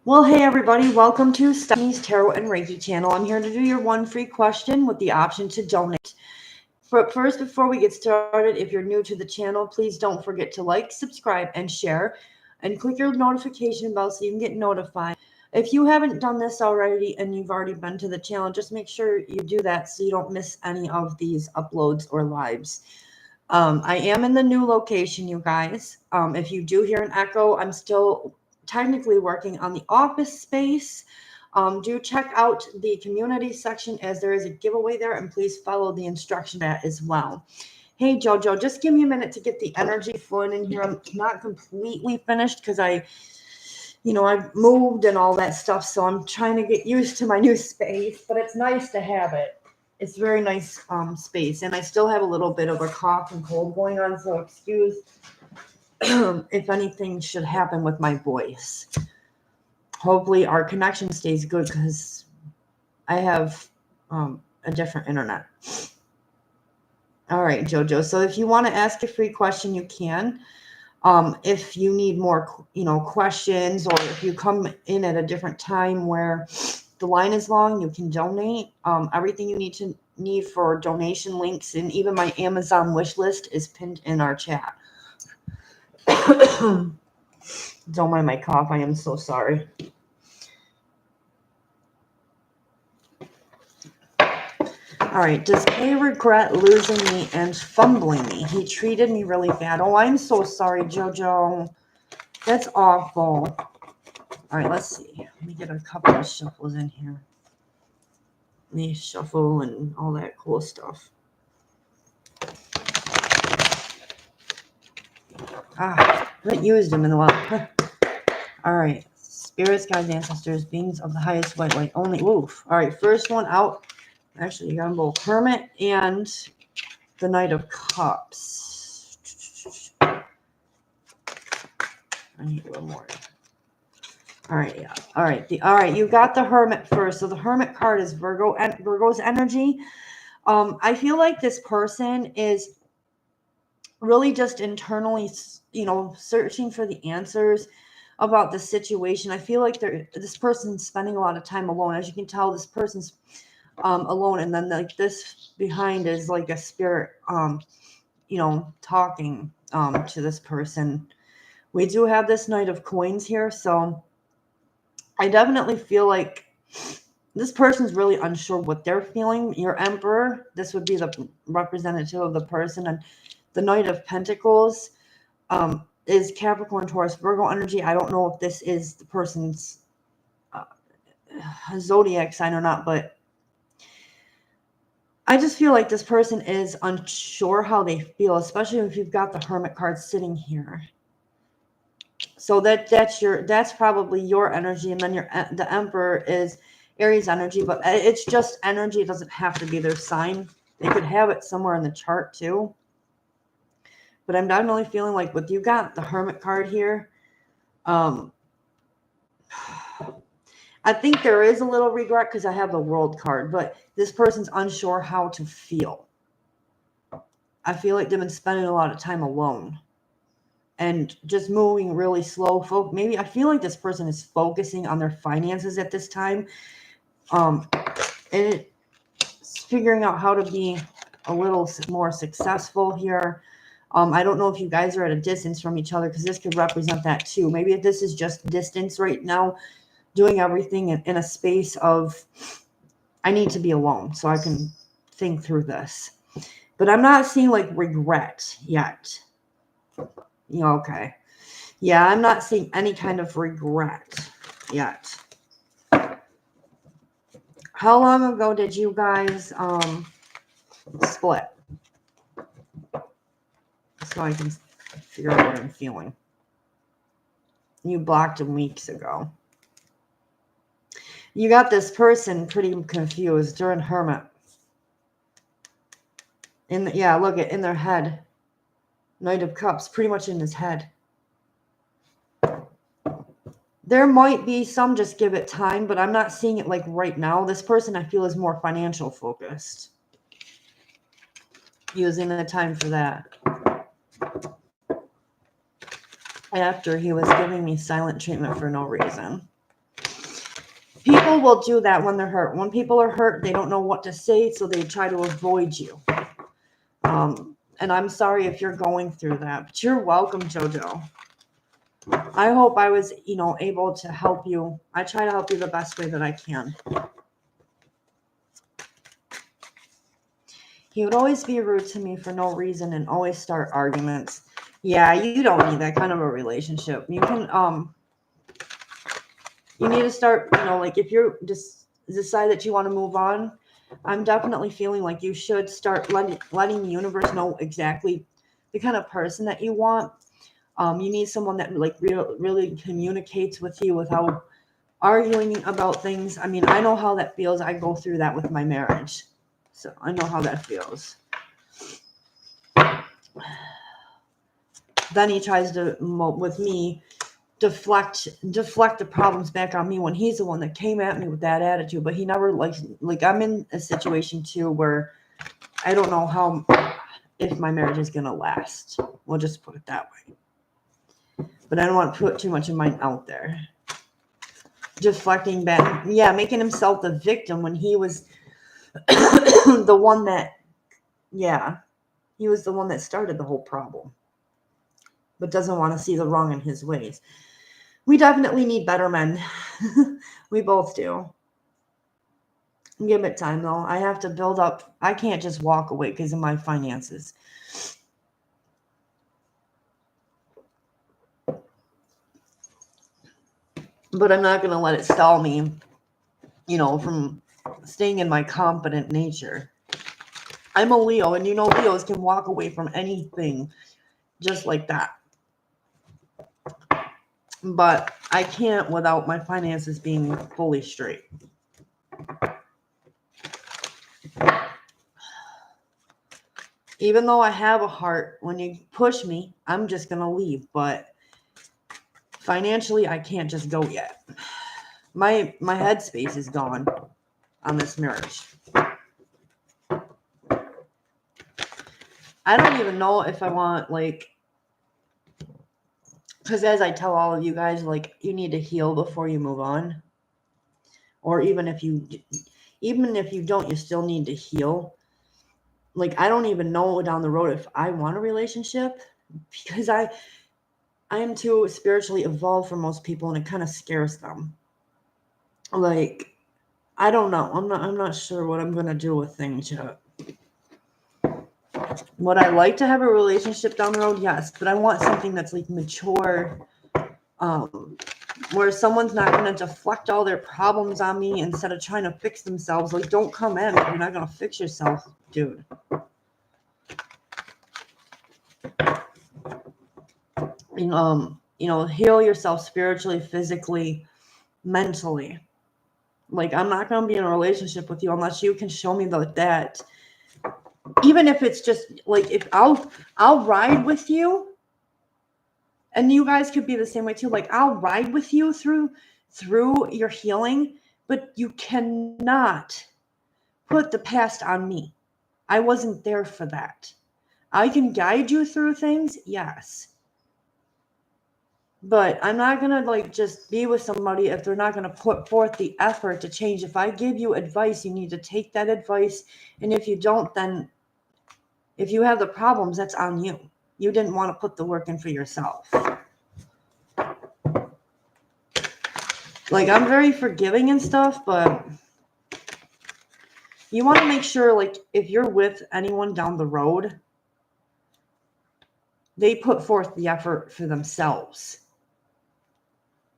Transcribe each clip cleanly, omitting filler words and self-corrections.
Well, hey everybody, welcome to Stephanie's Tarot and Reiki channel. I'm here to do your one free question with the option to donate. But first, before we get started, if you're new to the channel, please don't forget to like, subscribe, and share, and click your notification bell so you can get notified. If you haven't done this already and you've already been to the channel, just make sure you do that so you don't miss any of these uploads or lives. I am in the new location, you guys. If you do hear an echo, I'm still technically working on the office space. Do check out the community section as there is a giveaway there, and please follow the instruction as well. Hey Jojo, just give me a minute to get the energy flowing in here. I'm not completely finished because I've moved and all that stuff, so I'm trying to get used to my new space, but it's nice to have it. It's very nice space, and I still have a little bit of a cough and cold going on, so excuse if anything should happen with my voice. Hopefully our connection stays good because I have a different internet. All right, Jojo. So if you want to ask a free question, you can. If you need more, questions, or if you come in at a different time where the line is long, you can donate. Everything you need for donation links and even my Amazon wish list is pinned in our chat. Don't mind my cough. I am so sorry. All right. Does Kay regret losing me and fumbling me? He treated me really bad. Oh, I'm so sorry, Jojo. That's awful. All right. Let's see. Let me get a couple of shuffles in here. Let me shuffle and all that cool stuff. I haven't used them in a while. All right. Spirits, guides, ancestors, beings of the highest white light only. Oof. All right. First one out. Actually, you got them both. Hermit and the Knight of Cups. I need a little more. All right, yeah. All right, you got the Hermit first. So the Hermit card is Virgo's energy. I feel like this person is really just internally, searching for the answers about the situation. I feel like this person's spending a lot of time alone. As you can tell, this person's alone, and then like this behind is like a spirit talking to this person. We do have this Knight of Coins here, so I definitely feel like this person's really unsure what they're feeling. Your Emperor, this would be the representative of the person, and the Knight of Pentacles is Capricorn, Taurus, Virgo energy. I don't know if this is the person's zodiac sign or not, but I just feel like this person is unsure how they feel, especially if you've got the Hermit card sitting here. So that's probably your energy, and then the Emperor is Aries energy, but it's just energy. It doesn't have to be their sign. They could have it somewhere in the chart too. But I'm definitely feeling like with you got the Hermit card here, I think there is a little regret because I have the World card, but this person's unsure how to feel. I feel like they've been spending a lot of time alone and just moving really slow. Maybe I feel like this person is focusing on their finances at this time, and it's figuring out how to be a little more successful here. I don't know if you guys are at a distance from each other, because this could represent that too. Maybe if this is just distance right now, doing everything in a space of, I need to be alone so I can think through this. But I'm not seeing like regret yet. Okay. Yeah, I'm not seeing any kind of regret yet. How long ago did you guys split? So I can figure out what I'm feeling. You blocked him weeks ago. You got this person pretty confused during Hermit. Look in their head. Knight of Cups, pretty much in his head. There might be some, just give it time, but I'm not seeing it like right now. This person I feel is more financial focused. Using the time for that. After he was giving me silent treatment for no reason. People will do that when they're hurt. When people are hurt, they don't know what to say, so they try to avoid you. And I'm sorry if you're going through that, but you're welcome, JoJo. I hope I was, able to help you. I try to help you the best way that I can. He would always be rude to me for no reason and always start arguments. Yeah, you don't need that kind of a relationship. You can, you need to start, like if you're just decide that you want to move on, I'm definitely feeling like you should start letting the universe know exactly the kind of person that you want. You need someone that like really communicates with you without arguing about things. I mean, I know how that feels. I go through that with my marriage. So I know how that feels. Then he tries to, with me, deflect the problems back on me when he's the one that came at me with that attitude. But he never like I'm in a situation too where I don't know if my marriage is gonna last. We'll just put it that way. But I don't want to put too much of mine out there. Deflecting back, yeah, making himself the victim when he was the one that, yeah, he was the one that started the whole problem, but doesn't want to see the wrong in his ways. We definitely need better men. We both do. Give it time, though. I have to build up. I can't just walk away because of my finances. But I'm not going to let it stall me, from staying in my competent nature. I'm a Leo, and Leos can walk away from anything just like that. But I can't without my finances being fully straight. Even though I have a heart, when you push me, I'm just going to leave. But financially, I can't just go yet. My headspace is gone on this marriage. I don't even know if I want, because as I tell all of you guys, you need to heal before you move on. Or even if you don't, you still need to heal. I don't even know down the road if I want a relationship, because I am too spiritually evolved for most people, and it kind of scares them. I don't know. I'm not sure what I'm going to do with things yet. Would I like to have a relationship down the road? Yes, but I want something that's mature, where someone's not going to deflect all their problems on me instead of trying to fix themselves. Don't come at me. You're not going to fix yourself, dude. Heal yourself spiritually, physically, mentally. I'm not going to be in a relationship with you unless you can show me that. Even if it's just if I'll ride with you, and you guys could be the same way too. I'll ride with you through your healing, but you cannot put the past on me. I wasn't there for that. I can guide you through things, yes. But I'm not going to just be with somebody if they're not going to put forth the effort to change. If I give you advice, you need to take that advice. And if you don't, then if you have the problems, that's on you. You didn't want to put the work in for yourself. I'm very forgiving and stuff, but you want to make sure, if you're with anyone down the road, they put forth the effort for themselves.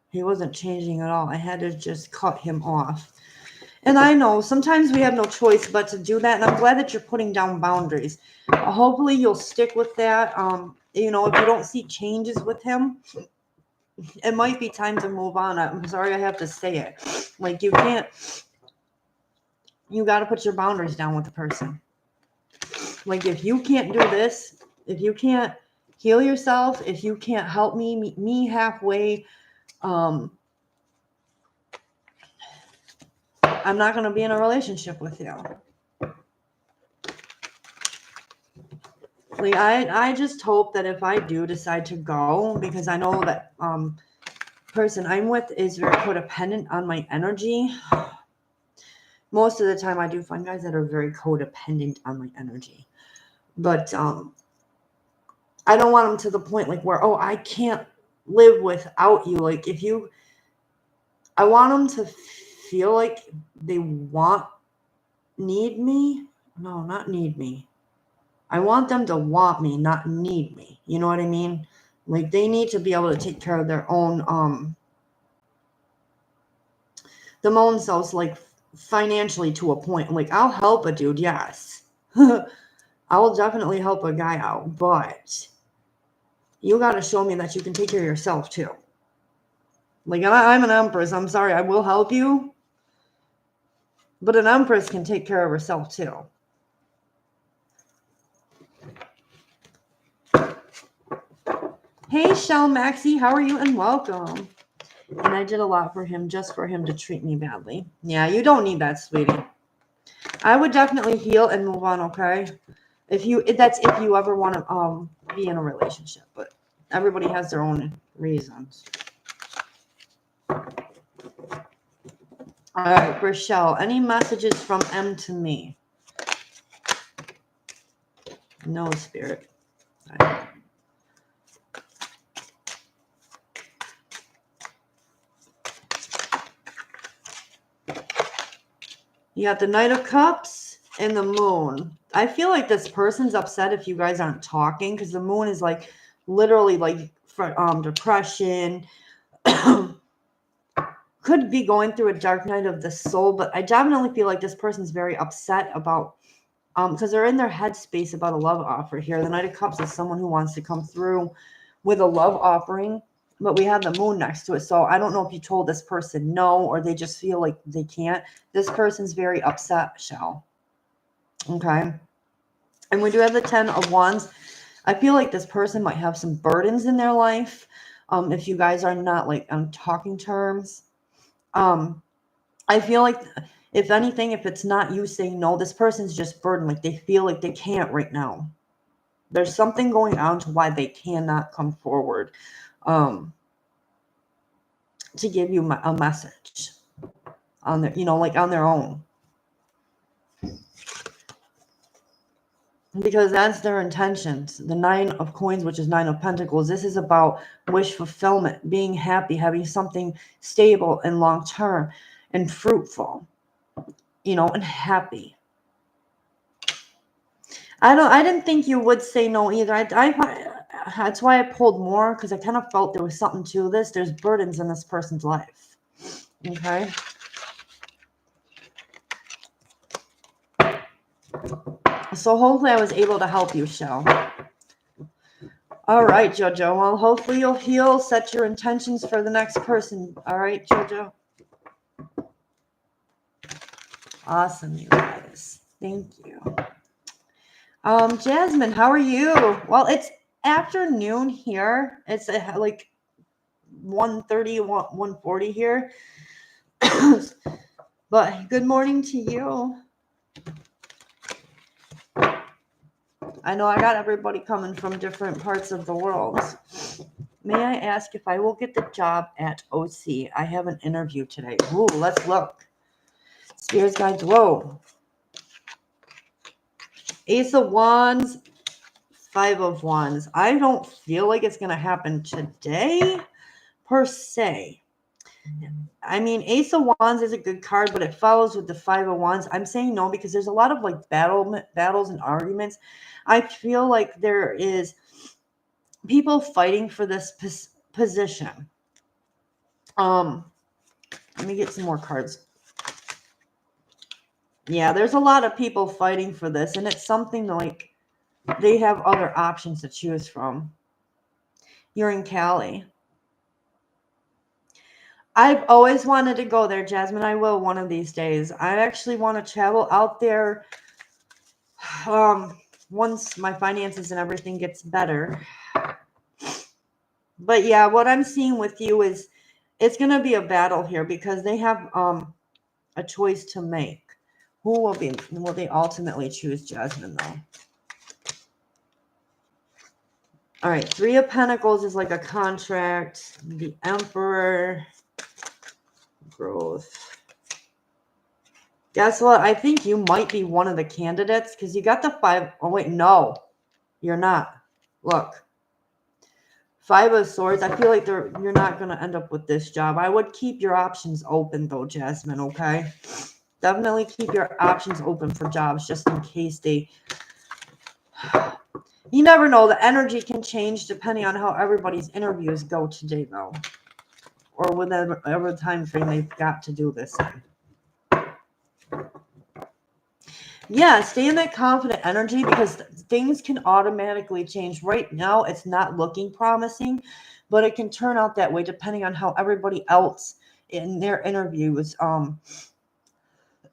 He wasn't changing at all. I had to just cut him off. And I know sometimes we have no choice but to do that. And I'm glad that you're putting down boundaries. Hopefully you'll stick with that. If you don't see changes with him, it might be time to move on. I'm sorry I have to say it. You got to put your boundaries down with the person. If you can't do this, if you can't heal yourself, if you can't help me, meet me halfway, I'm not going to be in a relationship with you. I just hope that if I do decide to go, because I know that person I'm with is very codependent on my energy. Most of the time I do find guys that are very codependent on my energy. But I don't want them to the point like where, oh, I can't live without you. Like I want them to feel like they need me. No, not need me. I want them to want me, not need me. You know what I mean? Like they need to be able to take care of their own, themselves, like financially to a point. Like I'll help a dude, yes. I will definitely help a guy out, but you got to show me that you can take care of yourself too. Like I'm an empress. I'm sorry, I will help you, but an empress can take care of herself too. Hey, Shell Maxie, how are you? And welcome. And I did a lot for him, just for him to treat me badly. Yeah, you don't need that, sweetie. I would definitely heal and move on, okay? If you ever want to be in a relationship, but everybody has their own reasons. All right, Rochelle, any messages from M to me? No, Spirit. All right. You got the Knight of Cups and the Moon. I feel like this person's upset if you guys aren't talking, because the Moon is like literally like for depression. Could be going through a dark night of the soul, but I definitely feel like this person's very upset about because they're in their headspace about a love offer here. The Knight of Cups is someone who wants to come through with a love offering, but we have the Moon next to it. So I don't know if you told this person no, or they just feel like they can't. This person's very upset, Shell. Okay. And we do have the 10 of Wands. I feel like this person might have some burdens in their life. If you guys are not like on talking terms. I feel like if anything, if it's not you saying no, this person's just burdened. Like they feel like they can't right now. There's something going on to why they cannot come forward to give you a message on their, like on their own. Because that's their intentions. The 9 of Coins, which is 9 of Pentacles. This is about wish fulfillment, being happy, having something stable and long-term and fruitful, and happy. I didn't think you would say no either. That's why I pulled more, because I kind of felt there was something to this. There's burdens in this person's life. Okay. So hopefully I was able to help you, Shell. All right, Jojo. Well, hopefully you'll heal. Set your intentions for the next person. All right, Jojo. Awesome, you guys. Thank you. Jasmine, how are you? Well, it's afternoon here. It's like 1:30, 1:40 here. But good morning to you. I know I got everybody coming from different parts of the world. May I ask if I will get the job at OC? I have an interview today. Ooh, let's look. Spirits, guides, whoa. Ace of Wands, 5 of Wands. I don't feel like it's going to happen today, per se. I mean, Ace of Wands is a good card, but it follows with the 5 of Wands. I'm saying no because there's a lot of like battles and arguments. I feel like there is people fighting for this position. Let me get some more cards. Yeah, there's a lot of people fighting for this, and it's something like they have other options to choose from. You're in Cali. I've always wanted to go there, Jasmine. I will one of these days. I actually want to travel out there once my finances and everything gets better. But yeah, what I'm seeing with you is it's going to be a battle here because they have a choice to make. Who will they ultimately choose, Jasmine, though? All right, Three of Pentacles is like a contract. The Emperor, growth. Guess what? I think you might be one of the candidates because you got the 5. Oh, wait, no, you're not. Look, 5 of Swords. I feel like you're not going to end up with this job. I would keep your options open, though, Jasmine, okay? Definitely keep your options open for jobs just in case they... You never know. The energy can change depending on how everybody's interviews go today, though. Or whatever time frame they've got to do this in. Yeah, stay in that confident energy because things can automatically change. Right now, it's not looking promising, but it can turn out that way depending on how everybody else in their interviews,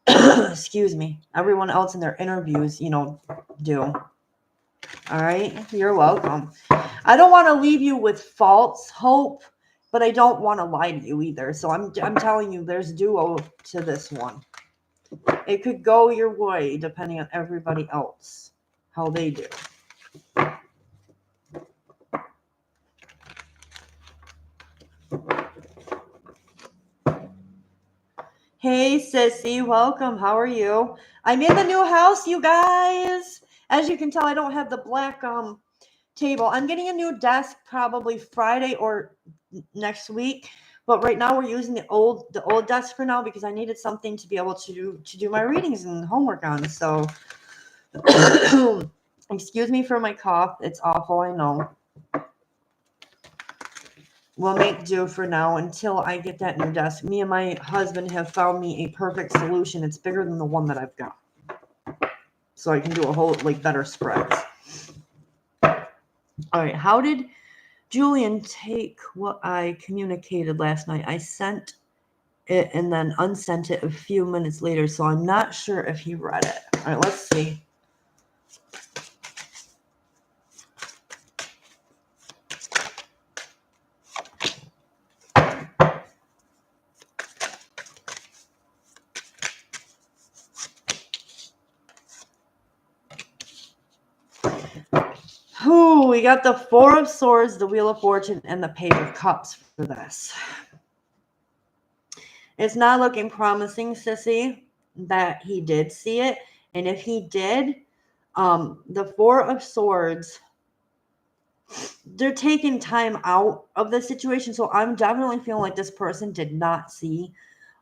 excuse me, everyone else in their interviews, do. All right, you're welcome. I don't want to leave you with false hope, but I don't want to lie to you either. So I'm telling you, there's duo to this one. It could go your way depending on everybody else, how they do. Hey, sissy, welcome. How are you? I'm in the new house, you guys. As you can tell, I don't have the black table. I'm getting a new desk probably Friday or next week. But right now we're using the old desk for now because I needed something to be able to do my readings and homework on. So excuse me for my cough. It's awful, I know. We'll make do for now until I get that new desk. Me and my husband have found me a perfect solution. It's bigger than the one that I've got. So I can do a whole, better spreads. All right, how did Julian take what I communicated last night? I sent it and then unsent it a few minutes later, so I'm not sure if he read it. All right, let's see. Ooh, we got the 4 of Swords, the Wheel of Fortune, and the Page of Cups for this. It's not looking promising, sissy, that he did see it. And if he did, the 4 of Swords, they're taking time out of the situation. So I'm definitely feeling like this person did not see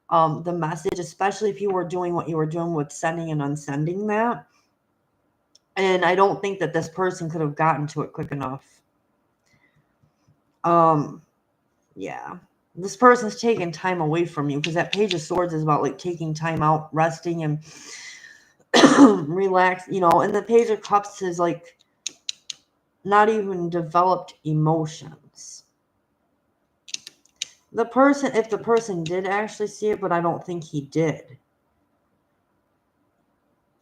the message, especially if you were doing what you were doing with sending and unsending that. And I don't think that this person could have gotten to it quick enough. Yeah. This person's taking time away from you because that Page of Swords is about taking time out, resting, and relax, and the Page of Cups is not even developed emotions. If the person did actually see it, but I don't think he did.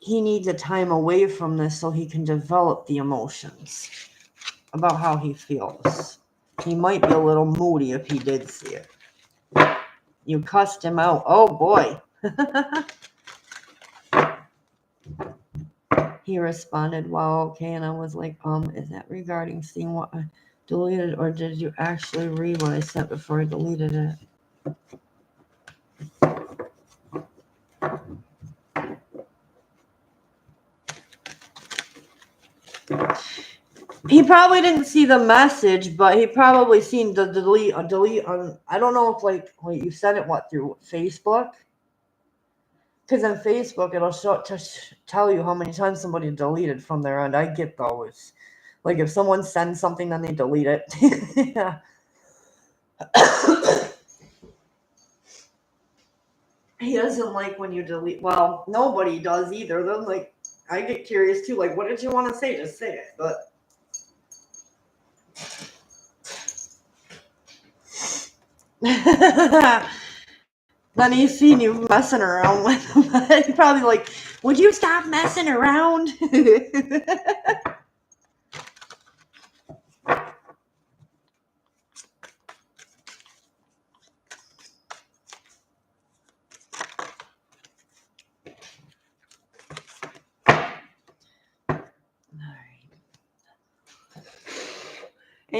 He needs a time away from this so he can develop the emotions about how he feels. He might be a little moody if he did see it. You cussed him out. Oh, boy. He responded, well, okay. And I was like, is that regarding seeing what I deleted, or did you actually read what I sent before I deleted it? He probably didn't see the message, but he probably seen the delete on. I don't know if wait, you sent it through Facebook? Because on Facebook it'll tell you how many times somebody deleted from their end. I get those. If someone sends something, then they delete it. Yeah. He doesn't like when you delete. Well, nobody does either. Then I get curious too. What did you want to say? Just say it. But then he's seen you messing around with him. He's probably would you stop messing around?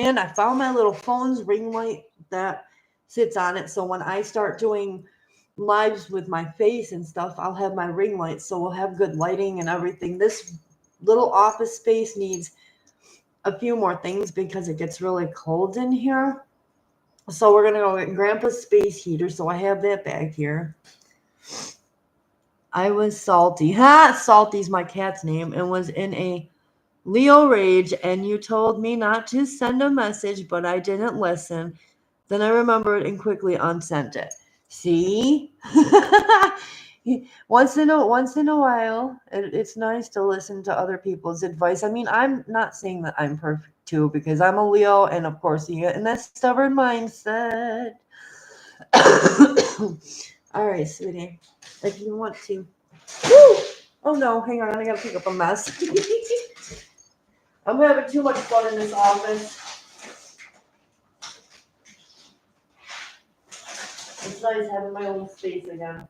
And I found my little phone's ring light that sits on it. So when I start doing lives with my face and stuff, I'll have my ring light. So we'll have good lighting and everything. This little office space needs a few more things because it gets really cold in here. So we're going to go get Grandpa's space heater. So I have that back here. I was salty. Salty's my cat's name and was in a Leo rage, and you told me not to send a message, but I didn't listen. Then I remembered and quickly unsent it. See? Once in a while, it's nice to listen to other people's advice. I mean, I'm not saying that I'm perfect too, because I'm a Leo, and of course you get in that stubborn mindset. All right, sweetie, if you want to. Woo! Oh no, hang on, I gotta pick up a mess. I'm having too much fun in this office. It's nice having my own space again.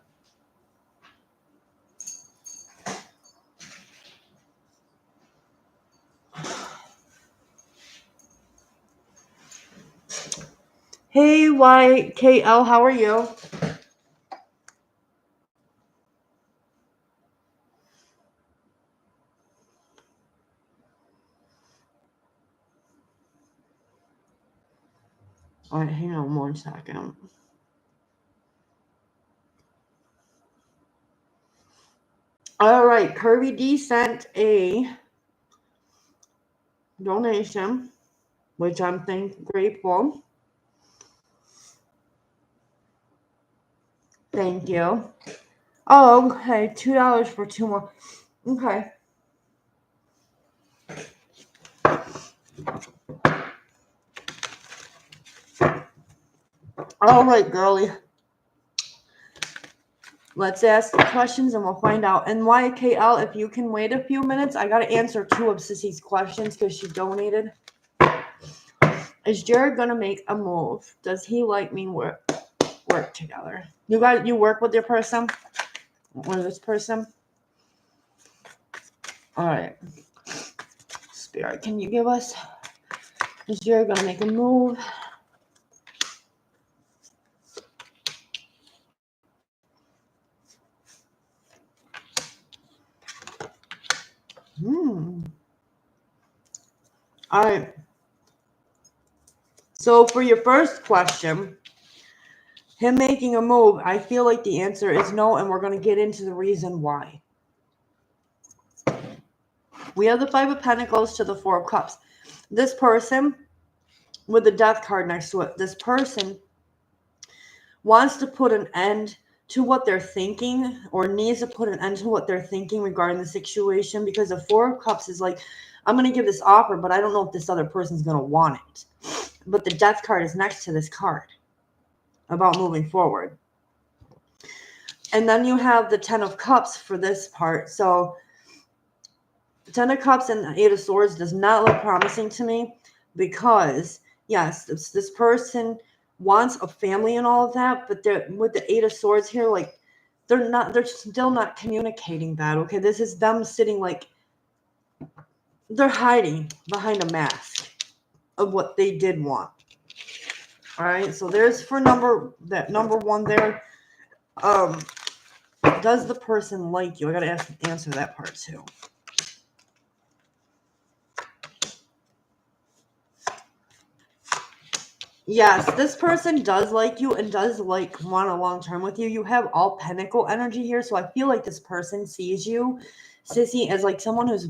Hey, YKL, how are you? All right, hang on 1 second. All right, Kirby D sent a donation, which I'm grateful. Thank you. Oh, okay, $2 for 2 more. Okay. All right, girlie. Let's ask the questions and we'll find out. And YKL, if you can wait a few minutes, I got to answer 2 of Sissy's questions because she donated. Is Jared going to make a move? Does he like me work together? You work with your person? With this person? All right. Spirit, can you give us? Is Jared going to make a move? All right. So for your first question, him making a move, I feel like the answer is no, and we're going to get into the reason why. We have the 5 of Pentacles to the 4 of Cups. This person, with the Death card next to it, this person wants to put an end to what they're thinking, or needs to put an end to what they're thinking regarding the situation, because the 4 of Cups is like, I'm going to give this offer, but I don't know if this other person's going to want it. But the Death card is next to this card about moving forward. And then you have the 10 of Cups for this part. So the 10 of Cups and the 8 of Swords does not look promising to me, because yes, this person wants a family and all of that, but with the 8 of Swords here, like they're still not communicating that. Okay, this is them sitting like they're hiding behind a mask of what they did want. All right, so there's for number 1 there. Does the person like you? I gotta answer that part too. Yes, this person does like you and does want a long term with you. You have all Pentacle energy here, so I feel like this person sees you, Sissy, as like someone who's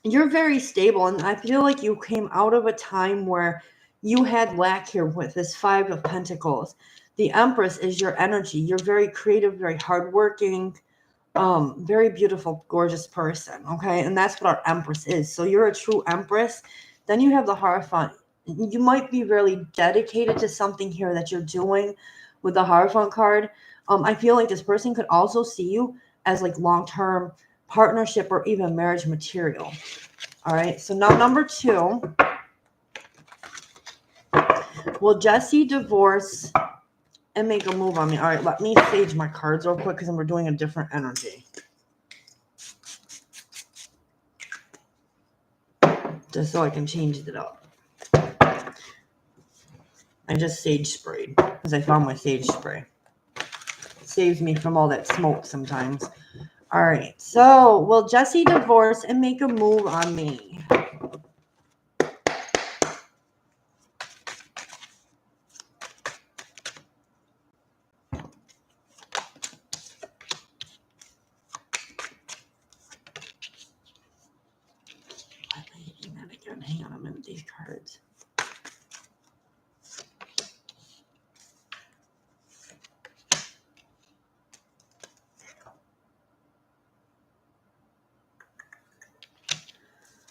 you're very stable, and I feel like you came out of a time where you had lack here with this 5 of Pentacles. The Empress is your energy. You're very creative, very hardworking, very beautiful, gorgeous person, okay? And that's what our Empress is. So you're a true Empress. Then you have the Hierophant. You might be really dedicated to something here that you're doing with the Hierophant card. I feel like this person could also see you as like long-term partnership or even marriage material. All right, so now number 2. Will Jesse divorce and make a move on me? All right, let me sage my cards real quick because we're doing a different energy. just so I can change it up. I just sage sprayed because I found my sage spray. It saves me from all that smoke sometimes. All right, so will Jesse divorce and make a move on me? Hang on, I'm in these cards.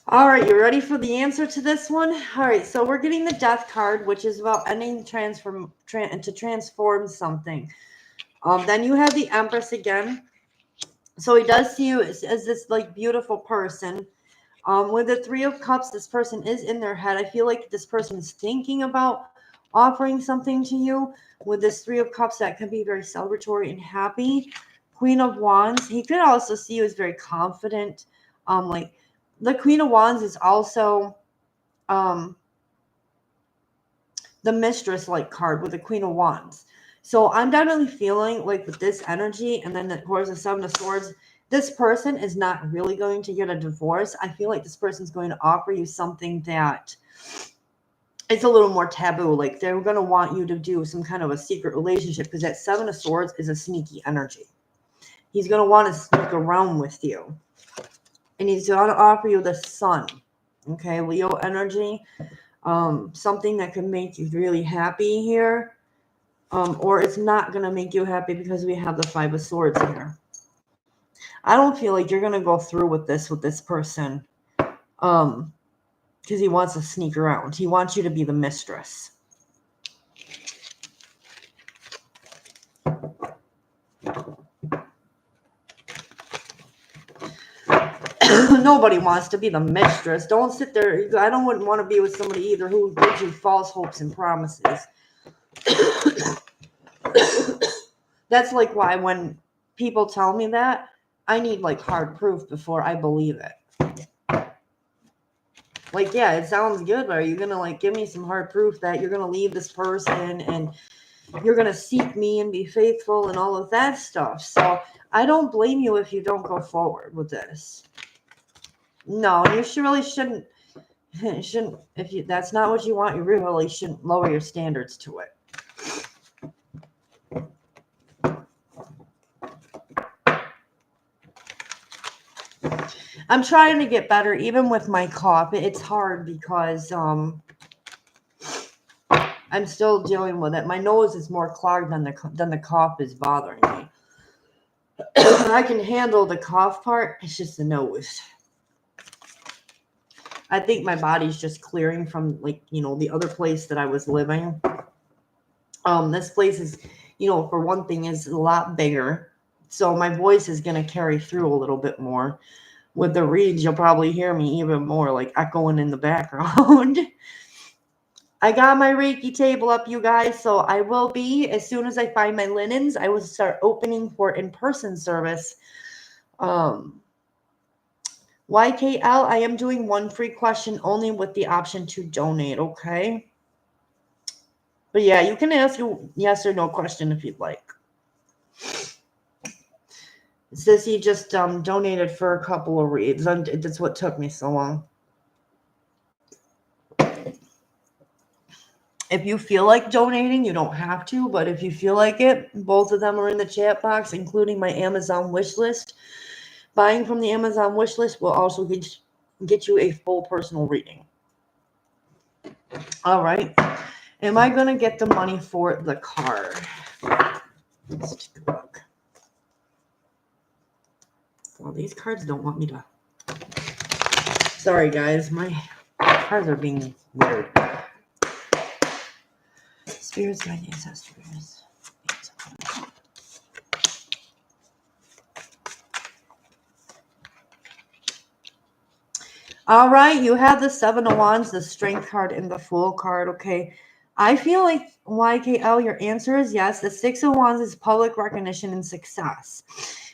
All right, you ready for the answer to this one? All right, so we're getting the Death card, which is about ending to transform something. Then you have the Empress again. So he does see you as this like beautiful person. With the Three of Cups, this person is in their head. I feel like this person is thinking about offering something to you. With this Three of Cups, that can be very celebratory and happy. Queen of Wands, he could also see you as very confident. Like the Queen of Wands is also the Mistress-like card with the Queen of Wands. So I'm definitely feeling like with this energy, and then of course the Seven of Swords, this person is not really going to get a divorce. I feel like this person's going to offer you something that it's a little more taboo. Like they're going to want you to do some kind of a secret relationship because that Seven of Swords is a sneaky energy. He's going to want to sneak around with you. And he's going to offer you the Sun. Okay, Leo energy. Something that can make you really happy here. Or it's not going to make you happy because we have the Five of Swords here. I don't feel like you're going to go through with this person. Because he wants to sneak around. He wants you to be the mistress. Nobody wants to be the mistress. Don't sit there. I wouldn't want to be with somebody either who gives you false hopes and promises. That's like why when people tell me that, I need like hard proof before I believe it. Like, yeah, it sounds good, but are you going to like give me some hard proof that you're going to leave this person and you're going to seek me and be faithful and all of that stuff? So I don't blame you if you don't go forward with this. No, you really shouldn't. If that's not what you want, you really shouldn't lower your standards to it. I'm trying to get better, even with my cough. It's hard because I'm still dealing with it. My nose is more clogged than the cough is bothering me. I can handle the cough part. It's just the nose. I think my body's just clearing from the other place that I was living. This place is, for one thing, is a lot bigger. So my voice is going to carry through a little bit more. With the reads, you'll probably hear me even more like echoing in the background. I got my Reiki table up, you guys. So I will be, as soon as I find my linens, I will start opening for in-person service. YKL, I am doing one free question only with the option to donate, okay? But yeah, you can ask a yes or no question if you'd like. Sissy just donated for a couple of reads. That's what took me so long. If you feel like donating, you don't have to, but if you feel like it, both of them are in the chat box, including my Amazon wish list. Buying from the Amazon wish list will also get you a full personal reading. All right. Am I going to get the money for the card? Let's take a look. Well, these cards don't want me to. Sorry, guys. My cards are being weird. Spirits, my ancestors. All right, you have the Seven of Wands, the Strength card, and the Fool card. Okay, I feel like YKL, your answer is yes. The Six of Wands is public recognition and success.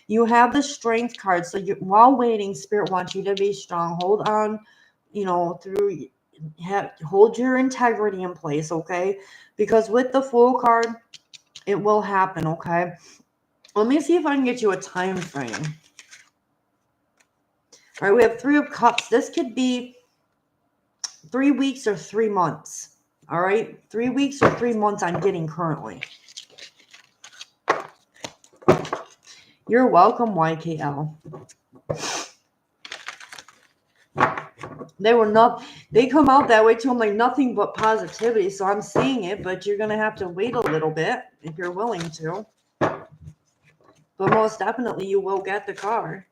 You have the Strength card, so while waiting, Spirit wants you to be strong. Hold on you know, hold your integrity in place, okay? Because with the Fool card, it will happen, okay? Let me see if I can get you a time frame. All right, we have 3 of Cups. This could be 3 weeks or 3 months. All right, 3 weeks or 3 months I'm getting currently. You're welcome, YKL. They come out that way too. I'm like, nothing but positivity. So I'm seeing it, but you're going to have to wait a little bit if you're willing to. But most definitely you will get the car.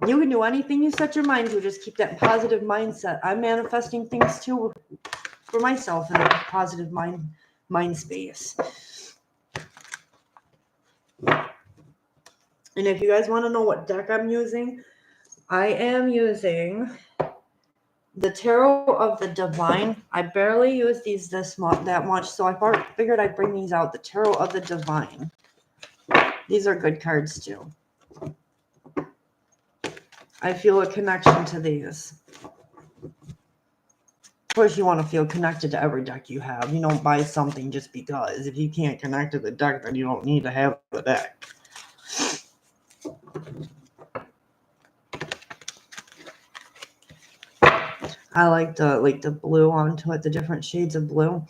You can do anything you set your mind to. Just keep that positive mindset. I'm manifesting things too for myself in a positive mind space. And if you guys want to know what deck I'm using, I am using the Tarot of the Divine. I barely use these that much, so I figured I'd bring these out. The Tarot of the Divine. These are good cards too. I feel a connection to these. Of course, you want to feel connected to every deck you have. You don't buy something just because. If you can't connect to the deck, then you don't need to have the deck. I like the blue onto it, the different shades of blue.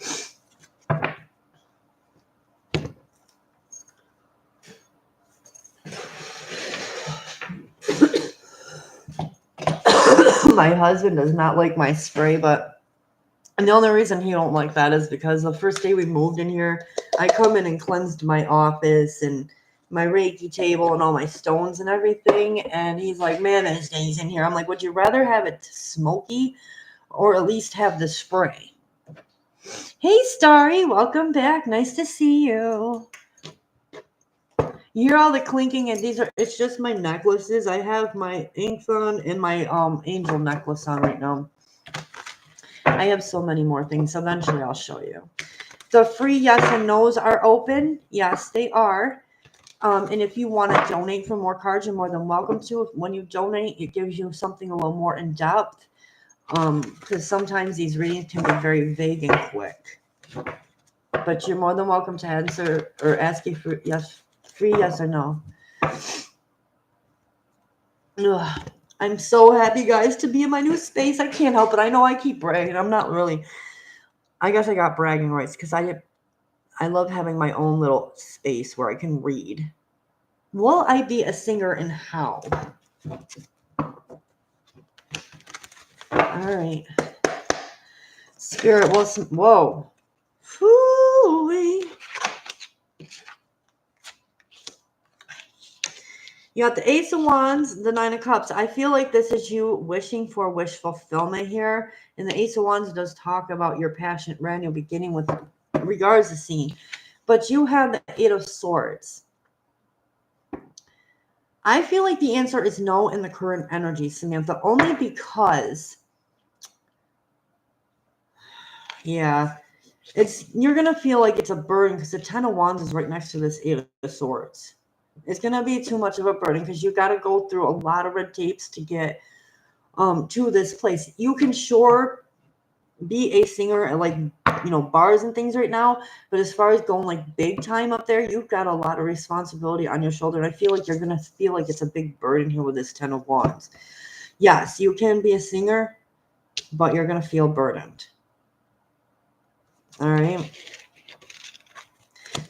My husband does not like my spray, and the only reason he don't like that is because the first day we moved in here, I come in and cleansed my office and my Reiki table and all my stones and everything. And he's like, man, it stays in here. I'm like, would you rather have it smoky or at least have the spray? Hey, Starry, welcome back. Nice to see you. You hear all the clinking, and it's just my necklaces. I have my ink on and my angel necklace on right now. I have so many more things. Eventually, I'll show you. The free yes and no's are open. Yes, they are. And if you want to donate for more cards, you're more than welcome to. When you donate, it gives you something a little more in depth. Because sometimes these readings can be very vague and quick. But you're more than welcome to answer or ask you for free yes or no. Ugh. I'm so happy, guys, to be in my new space. I can't help it. I know I keep bragging. I'm not really. I guess I got bragging rights because I love having my own little space where I can read. Will I be a singer and how? All right. Spirit, whoa. Hoo-wee. You got the Ace of Wands, the Nine of Cups. I feel like this is you wishing for wish fulfillment here. And the Ace of Wands does talk about your passionate brand new beginning with regards to scene. But you have the Eight of Swords. I feel like the answer is no in the current energy, Samantha, only because, yeah, you're going to feel like it's a burden because the Ten of Wands is right next to this Eight of Swords. It's going to be too much of a burden because you got to go through a lot of red tapes to get to this place. You can sure be a singer at, like, you know, bars and things right now, but as far as going like big time up there, you've got a lot of responsibility on your shoulder, and I feel like you're going to feel like it's a big burden here with this Ten of Wands. Yes, you can be a singer, but you're going to feel burdened. All right.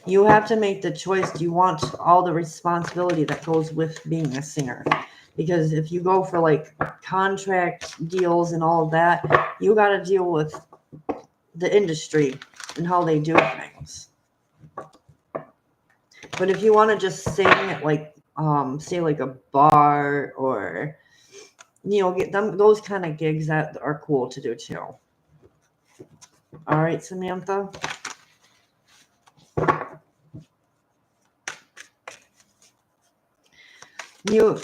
You have to make the choice. Do you want all the responsibility that goes with being a singer? Because if you go for like contract deals and all of that, you got to deal with the industry and how they do things. But if you want to just sing at like, say like a bar or, you know, get them those kind of gigs that are cool to do too. All right, Samantha. You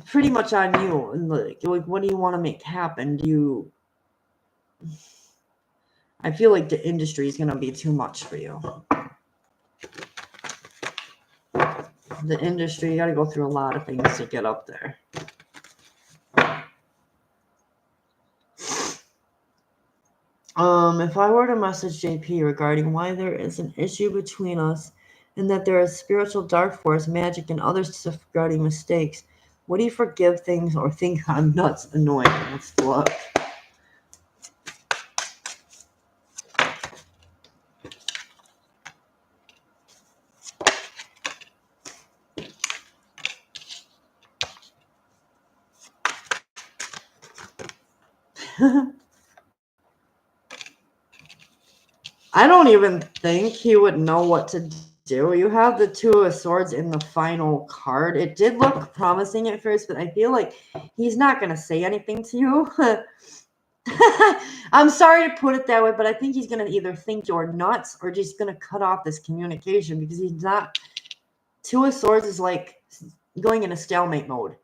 pretty much on you, and like what do you want to make happen? I feel like the industry is going to be too much for you. The industry, you got to go through a lot of things to get up there. If I were to message JP regarding why there is an issue between us and that there is spiritual dark force, magic, and other stuff regarding mistakes, would he forgive things or think I'm nuts? Annoying. Let's look. I don't even think he would know what to do. You have the Two of Swords in the final card. It did look promising at first, but I feel like he's not going to say anything to you. I'm sorry to put it that way, but I think he's going to either think you're nuts or just going to cut off this communication because he's not. Two of Swords is like going in a stalemate mode.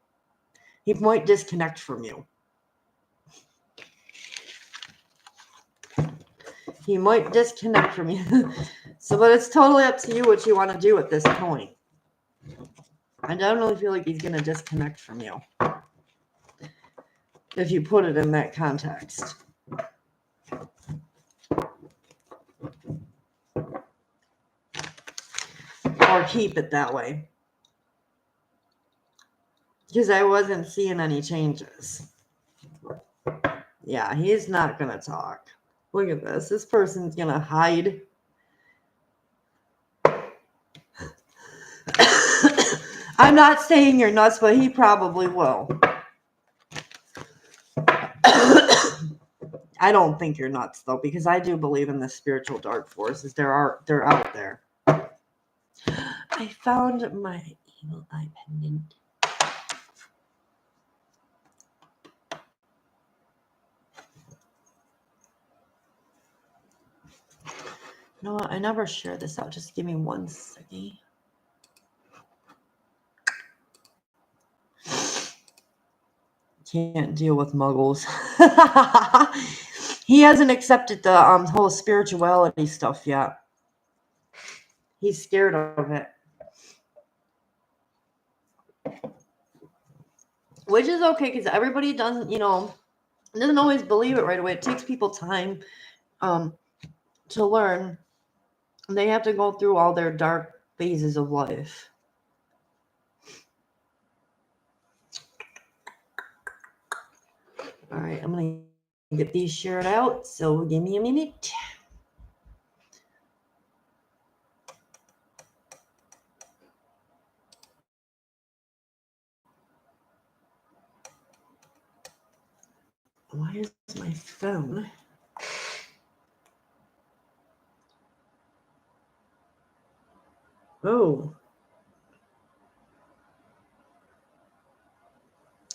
He might disconnect from you. He might disconnect from you. So, but it's totally up to you what you want to do at this point. I definitely feel like he's going to disconnect from you. If you put it in that context. Or keep it that way. Because I wasn't seeing any changes. Yeah, he's not going to talk. Look at this. This person's going to hide. I'm not saying you're nuts, but he probably will. I don't think you're nuts, though, because I do believe in the spiritual dark forces. They're out there. I found my evil eye pendant. You know what? I never share this out. Just give me 1 second. Can't deal with muggles. He hasn't accepted the whole spirituality stuff yet. He's scared of it. Which is okay, because everybody doesn't always believe it right away. It takes people time to learn. They have to go through all their dark phases of life. All right, I'm going to get these shared out, so give me a minute. Why is my phone? Oh.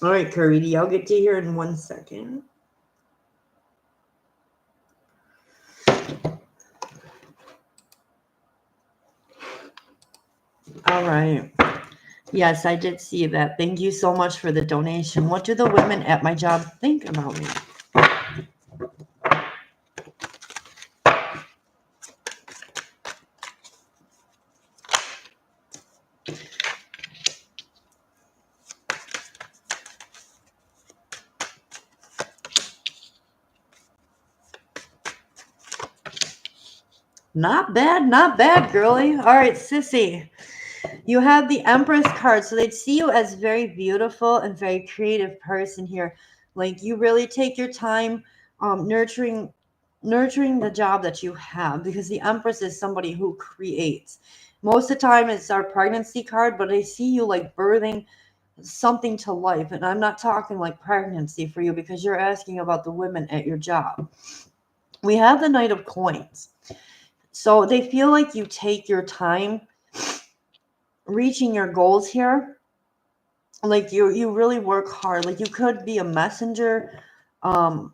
All right, Caridi, I'll get to here in 1 second. All right. Yes, I did see that. Thank you so much for the donation. What do the women at my job think about me? Not bad, girlie. All right, sissy. You have the Empress card, so they'd see you as very beautiful and very creative person here. Like you really take your time nurturing the job that you have, because the Empress is somebody who creates. Most of the time it's our pregnancy card, but I see you like birthing something to life. And I'm not talking like pregnancy for you, because you're asking about the women at your job. We have the Knight of Coins. So they feel like you take your time reaching your goals here. Like you really work hard. Like you could be a messenger. I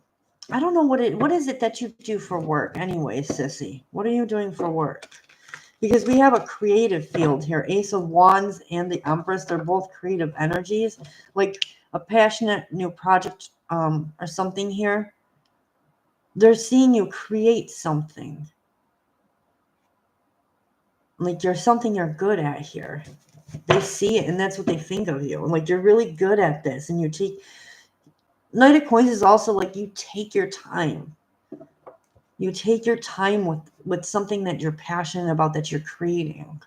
don't know what is it that you do for work anyway, sissy? What are you doing for work? Because we have a creative field here. Ace of Wands and the Empress, they're both creative energies. Like a passionate new project or something here. They're seeing you create something. Like you're something you're good at here. They see it and that's what they think of you. And like you're really good at this, and you take Knight of Coins is also like you take your time. You take your time with something that you're passionate about, that you're creating.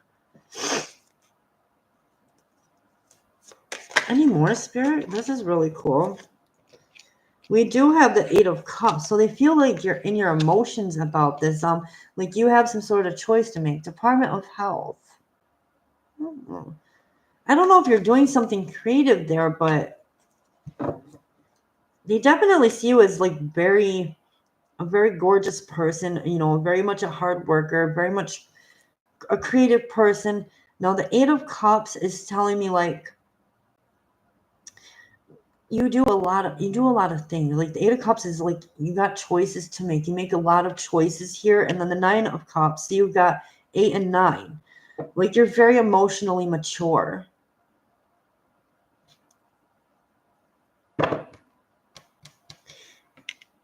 Any more, Spirit? This is really cool. We do have the Eight of Cups, so they feel like you're in your emotions about this. Like you have some sort of choice to make. Department of Health. I don't know if you're doing something creative there, but they definitely see you as like a very gorgeous person, you know, very much a hard worker, very much a creative person. Now the Eight of Cups is telling me like you do a lot of things. Like the Eight of Cups is like you got choices to make. You make a lot of choices here. And then the Nine of Cups, so you've got 8 and 9. Like you're very emotionally mature.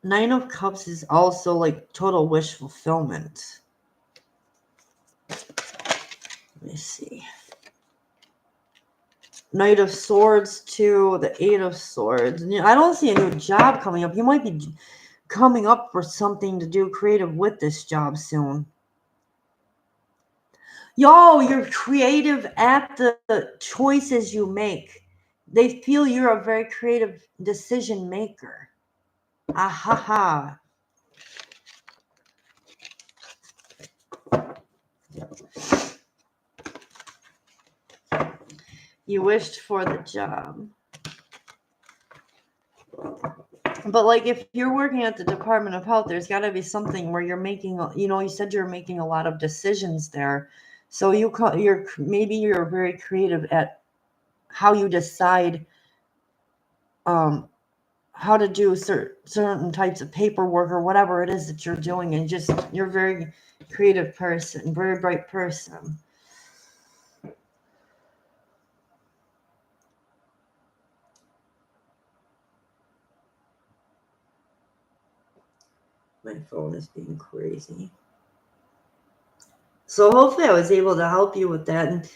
Nine of Cups is also like total wish fulfillment. Let me see. Knight of Swords to the Eight of Swords. I don't see a new job coming up. You might be coming up for something to do creative with this job soon. Yo, you're creative at the choices you make. They feel you're a very creative decision maker. Ahaha. You wished for the job. But like if you're working at the Department of Health, there's got to be something where you're making, you know, you said you're making a lot of decisions there. So maybe you're very creative at how you decide how to do certain types of paperwork or whatever it is that you're doing, and just you're a very creative person, very bright person. My phone is being crazy. So hopefully I was able to help you with that. And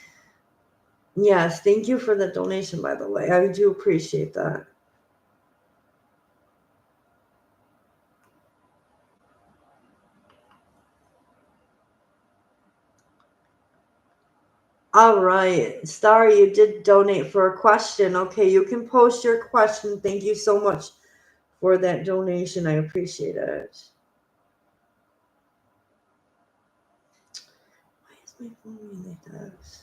yes, thank you for the donation, by the way. I do appreciate that. All right. Star, you did donate for a question. Okay, you can post your question. Thank you so much for that donation. I appreciate it. Why is my phone being like this?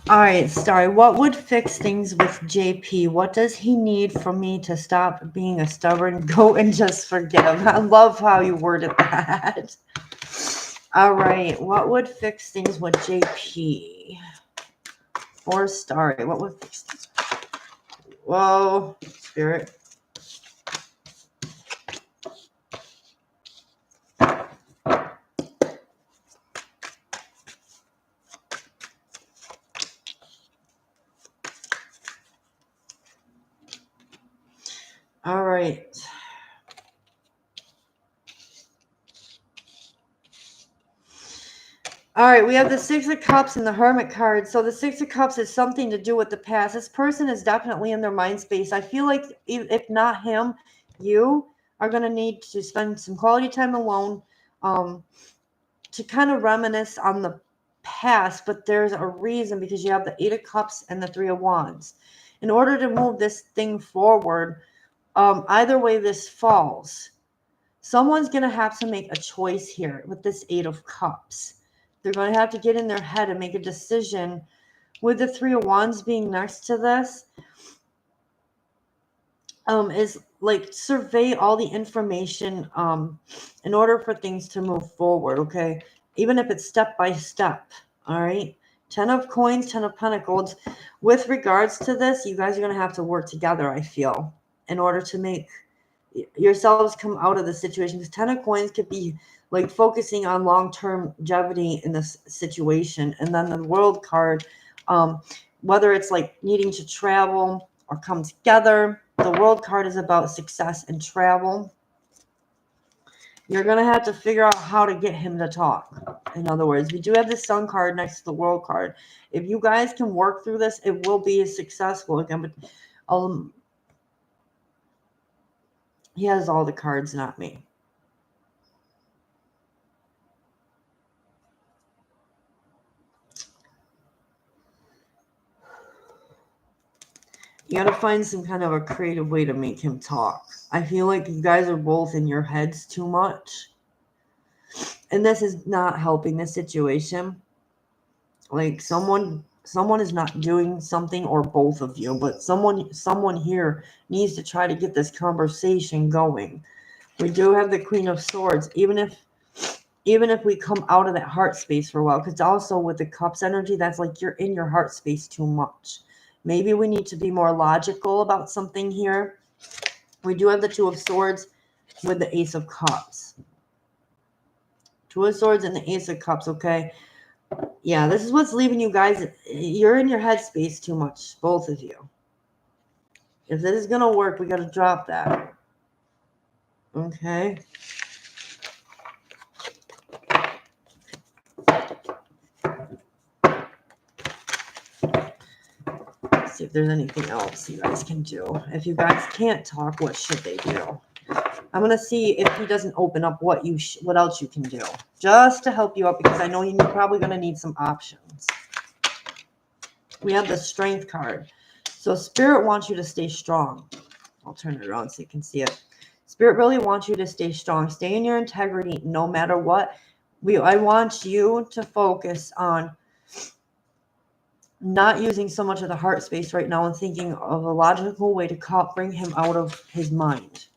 All right, Star, what would fix things with JP? What does he need from me to stop being a stubborn goat and just forgive? I love how you worded that. All right, what would fix things with JP? Or Star, what would fix things? Whoa, Spirit. All right. All right, we have the Six of Cups and the Hermit card. So the Six of Cups is something to do with the past. This person is definitely in their mind space. I feel like if not him, you are going to need to spend some quality time alone to kind of reminisce on the past. But there's a reason, because you have the Eight of Cups and the Three of Wands. In order to move this thing forward, either way this falls, someone's going to have to make a choice here with this Eight of Cups. They're going to have to get in their head and make a decision. With the Three of Wands being next to this, is like survey all the information in order for things to move forward, okay? Even if it's step by step, all right? 10 of Coins, 10 of Pentacles. With regards to this, you guys are going to have to work together, I feel, in order to make yourselves come out of the situation. Because 10 of Coins could be like focusing on long-term longevity in this situation. And then the World card, whether it's like needing to travel or come together, the World card is about success and travel. You're going to have to figure out how to get him to talk. In other words, we do have the Sun card next to the World card. If you guys can work through this, it will be successful again. But he has all the cards, not me. You got to find some kind of a creative way to make him talk. I feel like you guys are both in your heads too much. And this is not helping the situation. Like someone is not doing something, or both of you, but someone here needs to try to get this conversation going. We do have the Queen of Swords. Even if we come out of that heart space for a while, because also with the Cups energy, that's like you're in your heart space too much. Maybe we need to be more logical about something here. We do have the Two of Swords with the Ace of Cups. Two of Swords and the Ace of Cups, okay? Yeah, this is what's leaving you guys. You're in your headspace too much, both of you. If this is going to work, we got to drop that. Okay? See if there's anything else you guys can do. If you guys can't talk, what should they do? I'm going to see if he doesn't open up what else you can do. Just to help you out, because I know you're probably going to need some options. We have the Strength card. So Spirit wants you to stay strong. I'll turn it around so you can see it. Spirit really wants you to stay strong. Stay in your integrity no matter what. I want you to focus on not using so much of the heart space right now and thinking of a logical way to bring him out of his mind.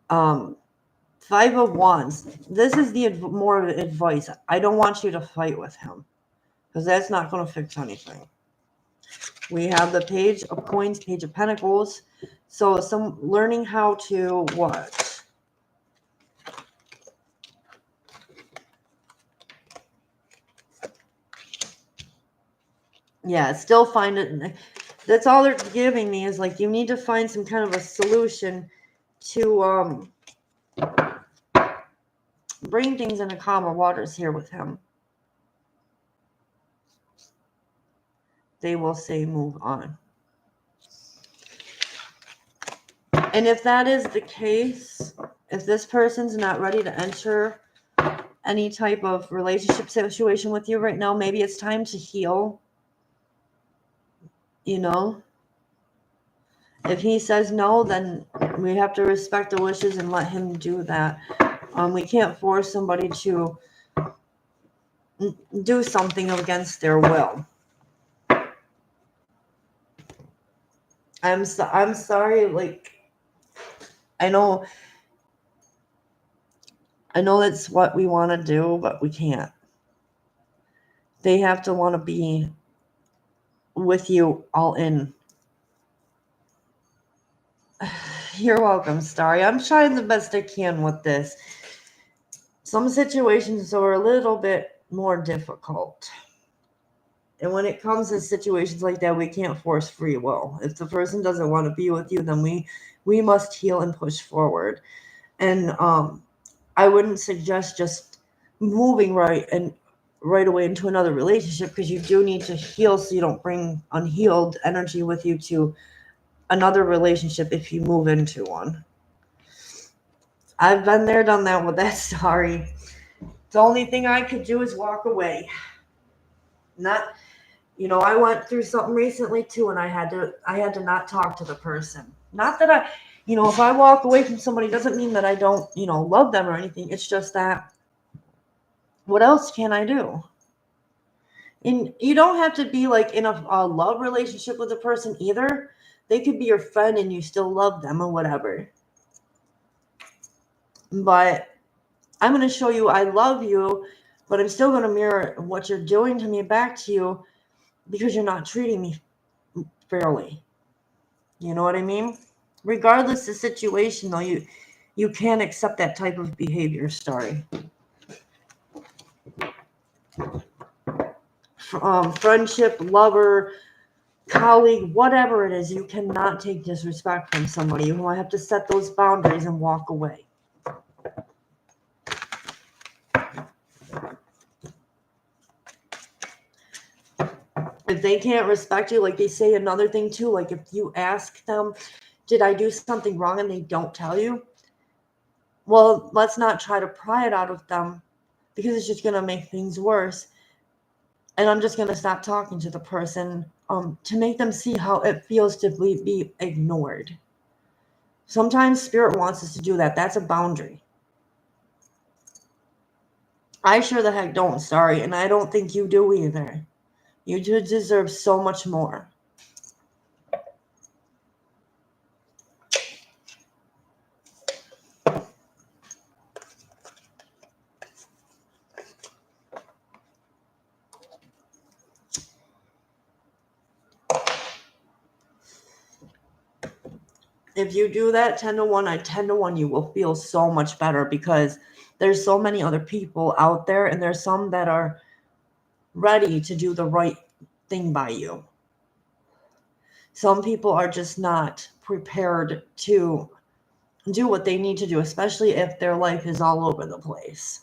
Five of Wands. This is the more advice. I don't want you to fight with him, because that's not going to fix anything. We have the Page of Coins, Page of Pentacles. So some learning how to what? Yeah, still find it. That's all they're giving me is like you need to find some kind of a solution to bring things into calmer waters here with him. They will say move on. And if that is the case, if this person's not ready to enter any type of relationship situation with you right now, maybe it's time to heal. You know, if he says no, then we have to respect the wishes and let him do that. We can't force somebody to do something against their will. I'm sorry. Like, I know that's what we want to do, but we can't. They have to want to be with you all in. You're welcome, Starry. I'm trying the best I can with this. Some situations are a little bit more difficult. And when it comes to situations like that, we can't force free will. If the person doesn't want to be with you, then we must heal and push forward. And I wouldn't suggest just moving right away into another relationship, because you do need to heal so you don't bring unhealed energy with you to another relationship if you move into one. I've been there, done that with that story. The only thing I could do is walk away. I went through something recently too, and I had to not talk to the person. Not that if I walk away from somebody, doesn't mean that I don't, love them or anything. It's just that, what else can I do? And you don't have to be like in a love relationship with a person either. They could be your friend and you still love them or whatever. But I'm going to show you I love you, but I'm still going to mirror what you're doing to me back to you, because you're not treating me fairly. You know what I mean? Regardless of the situation, though, you can't accept that type of behavior, Starry. Friendship, lover, colleague, whatever it is, you cannot take disrespect from somebody. You have to set those boundaries and walk away. If they can't respect you, like they say another thing too, like if you ask them, did I do something wrong, and they don't tell you, well, let's not try to pry it out of them, because it's just going to make things worse. And I'm just going to stop talking to the person to make them see how it feels to be ignored. Sometimes spirit wants us to do that. That's a boundary. I sure the heck don't, sorry, and I don't think you do either. You do deserve so much more. If you do that 10 to 1, I 10 to 1, you will feel so much better, because there's so many other people out there, and there's some that are ready to do the right thing by you. Some people are just not prepared to do what they need to do, especially if their life is all over the place.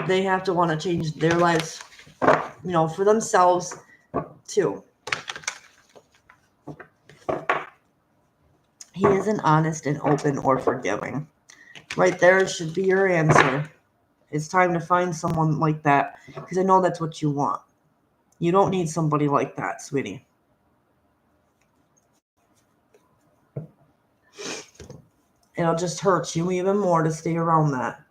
They have to want to change their lives, for themselves too. He isn't honest and open or forgiving. Right there should be your answer. It's time to find someone like that, because I know that's what you want. You don't need somebody like that, sweetie. It'll just hurt you even more to stay around that.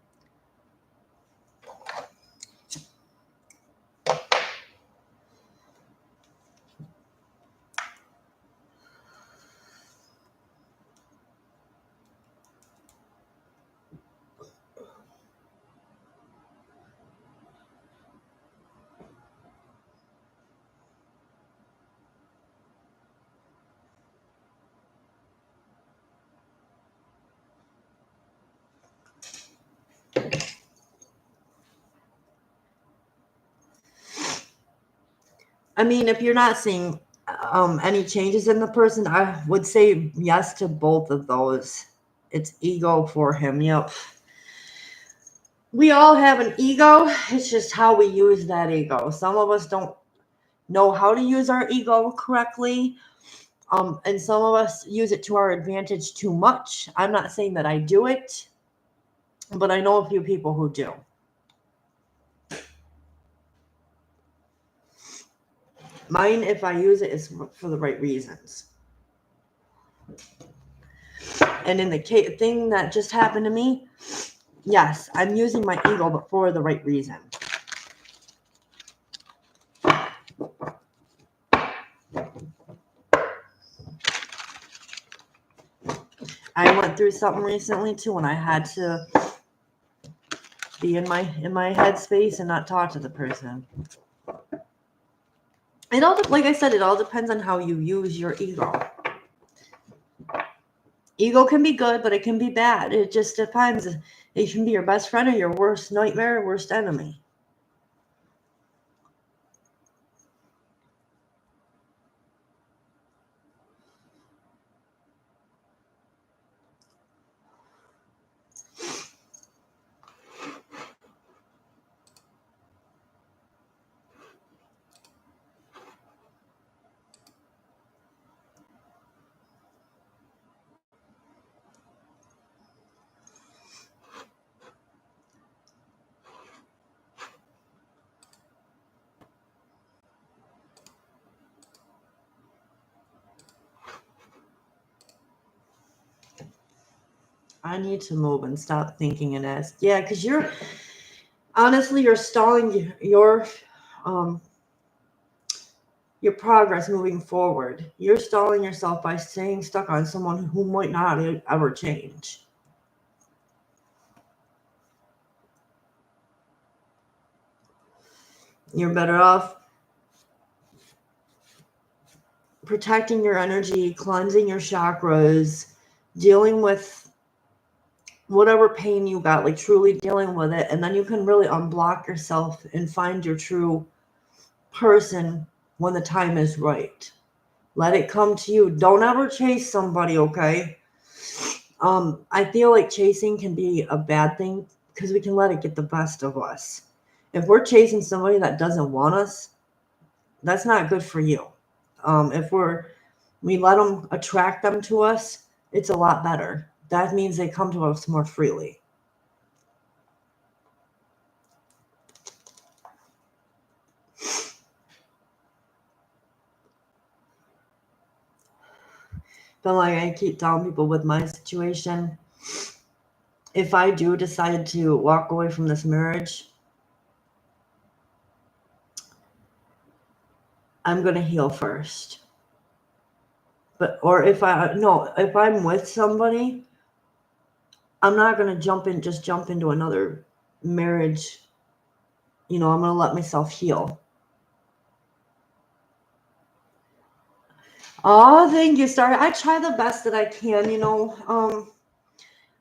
I mean, if you're not seeing any changes in the person, I would say yes to both of those. It's ego for him. Yep. We all have an ego. It's just how we use that ego. Some of us don't know how to use our ego correctly. And some of us use it to our advantage too much. I'm not saying that I do it, but I know a few people who do. Mine, if I use it, is for the right reasons. And in the thing that just happened to me, yes, I'm using my ego, but for the right reason. I went through something recently too, and I had to be in my headspace and not talk to the person. It all, like I said, it all depends on how you use your ego. Ego can be good, but it can be bad. It just depends. It can be your best friend or your worst nightmare, worst enemy. I need to move and stop thinking and ask. Yeah, because you're stalling your progress moving forward. You're stalling yourself by staying stuck on someone who might not ever change. You're better off protecting your energy, cleansing your chakras, dealing with whatever pain you got, like truly dealing with it. And then you can really unblock yourself and find your true person when the time is right. Let it come to you. Don't ever chase somebody, okay? I feel like chasing can be a bad thing because we can let it get the best of us. If we're chasing somebody that doesn't want us, that's not good for you. If we let them attract them to us, it's a lot better. That means they come to us more freely. But like I keep telling people with my situation, if I do decide to walk away from this marriage, I'm going to heal first. But if I'm with somebody, I'm not going to jump into another marriage. I'm going to let myself heal. Oh, thank you, Star. I try the best that I can,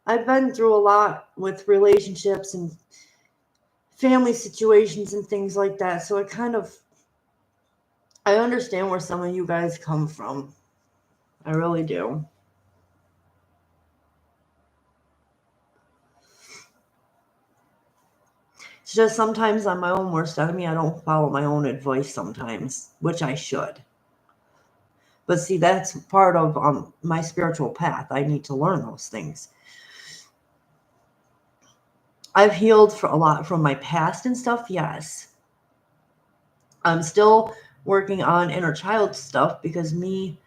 I've been through a lot with relationships and family situations and things like that. So I understand where some of you guys come from. I really do. It's just sometimes I'm my own worst enemy. I don't follow my own advice sometimes, which I should. But see, that's part of my spiritual path. I need to learn those things. I've healed for a lot from my past and stuff, yes. I'm still working on inner child stuff because me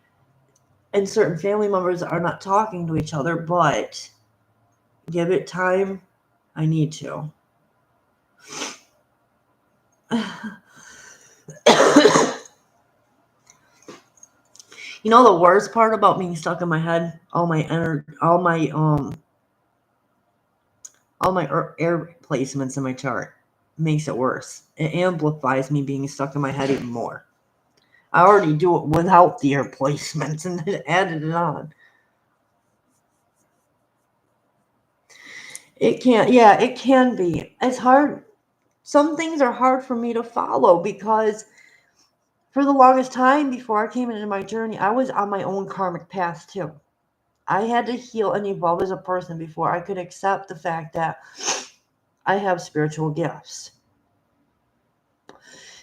and certain family members are not talking to each other, but give it time. I need to. The worst part about being stuck in my head, all my air placements in my chart makes it worse. It amplifies me being stuck in my head even more. I already do it without the air placements and then added it on. It can be. It's hard. Some things are hard for me to follow because for the longest time before I came into my journey, I was on my own karmic path too. I had to heal and evolve as a person before I could accept the fact that I have spiritual gifts.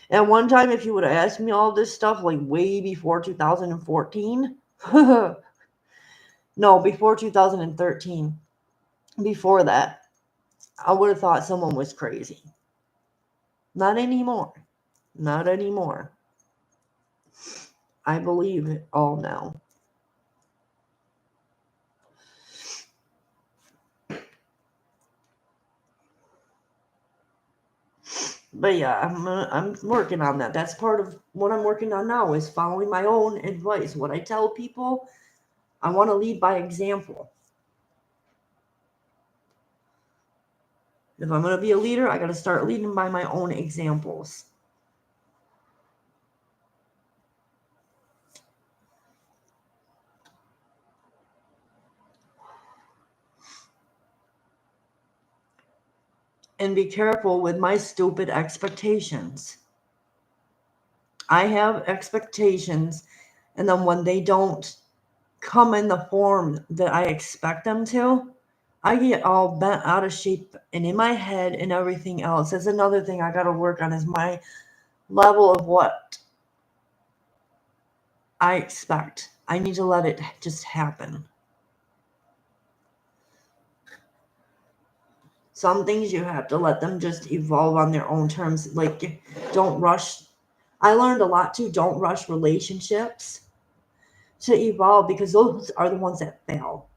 And one time, if you would have asked me all this stuff like way before 2014, no, before 2013, before that, I would have thought someone was crazy. Not anymore. Not anymore. I believe it all now. But yeah, I'm working on that. That's part of what I'm working on now is following my own advice. What I tell people, I want to lead by example. If I'm going to be a leader, I got to start leading by my own examples. And be careful with my stupid expectations. I have expectations, and then when they don't come in the form that I expect them to, I get all bent out of shape and in my head and everything else. That's another thing I got to work on is my level of what I expect. I need to let it just happen. Some things you have to let them just evolve on their own terms. Like, don't rush. I learned a lot too. Don't rush relationships to evolve because those are the ones that fail.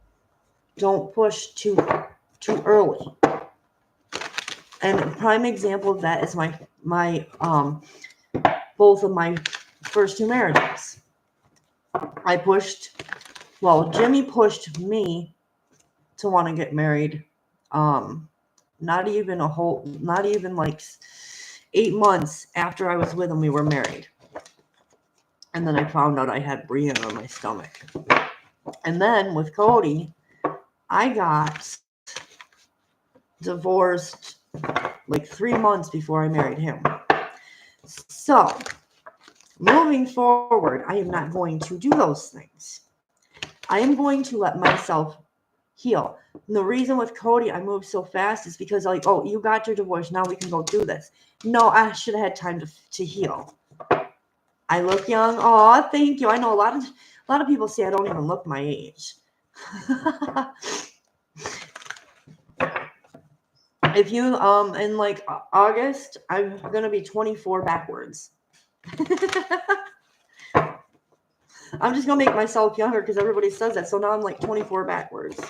Don't push too early. And a prime example of that is my both of my first two marriages. Jimmy pushed me to want to get married. Not even like 8 months after I was with him, we were married. And then I found out I had Brianna on my stomach. And then with Cody, I got divorced like 3 months before I married him. So, moving forward, I am not going to do those things. I am going to let myself heal. And the reason with Cody I moved so fast is because like, oh, you got your divorce, now we can go do this. No, I should have had time to heal. I look young. Oh, thank you. I know a lot of people say I don't even look my age. If you in like August, I'm gonna be 24 backwards. I'm just gonna make myself younger because everybody says that. So now I'm like 24 backwards.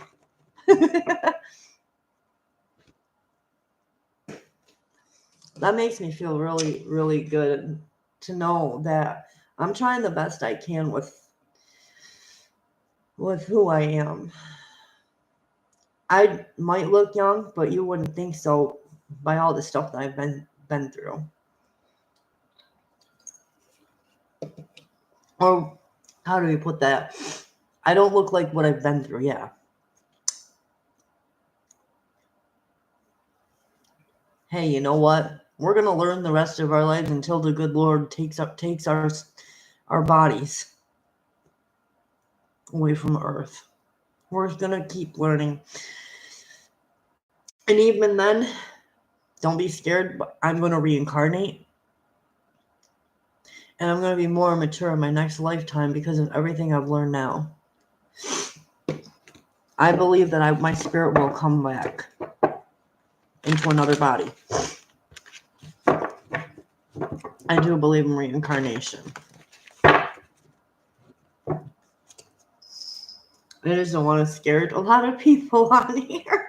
That makes me feel really, really good to know that I'm trying the best I can with who I am. I might look young, but you wouldn't think so by all the stuff that I've been through. Or how do we put that? I don't look like what I've been through, yeah. Hey, you know what? We're gonna learn the rest of our lives until the good Lord takes our bodies away from Earth. We're gonna keep learning. And even then, don't be scared, but I'm going to reincarnate. And I'm going to be more mature in my next lifetime because of everything I've learned now. I believe that my spirit will come back into another body. I do believe in reincarnation. I just don't want to scare a lot of people on here.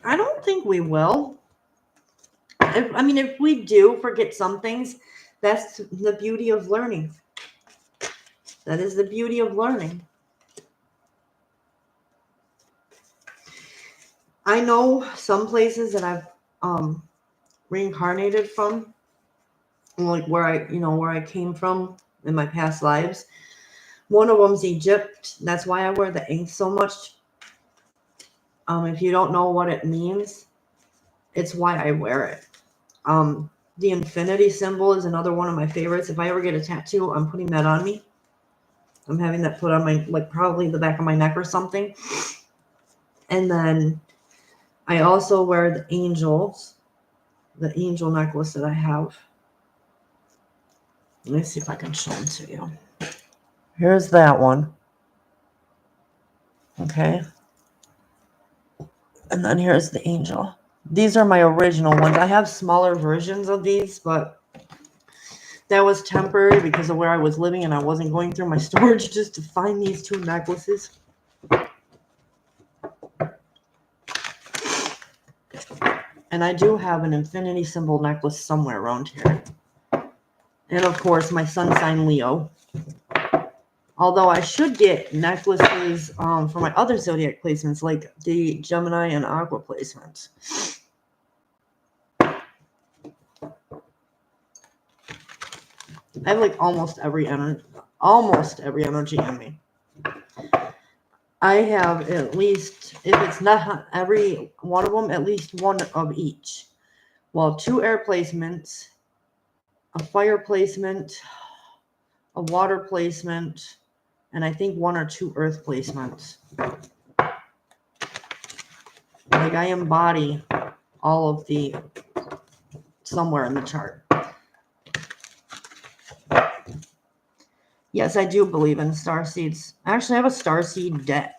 I don't think we will. If we do forget some things, that's the beauty of learning. That is the beauty of learning. I know some places that I've reincarnated from, like where I came from in my past lives. One of them's Egypt. That's why I wear the ink so much. If you don't know what it means, it's why I wear it. The infinity symbol is another one of my favorites. If I ever get a tattoo, I'm putting that on me. I'm having that put on my, like, probably the back of my neck or something. And then I also wear the angel necklace that I have. Let me see if I can show them to you. Here's that one. Okay. And then here's the angel. These are my original ones. I have smaller versions of these, but that was temporary because of where I was living and I wasn't going through my storage just to find these two necklaces. And I do have an infinity symbol necklace somewhere around here. And of course, my sun sign Leo. Although I should get necklaces for my other zodiac placements, like the Gemini and Aqua placements. I have like almost every energy in me. I have at least, if it's not every one of them, at least one of each. Well, 2 air placements, a fire placement, a water placement, and I think 1 or 2 earth placements. Like I embody all of the somewhere in the chart. Yes, I do believe in star seeds. I actually have a star seed deck.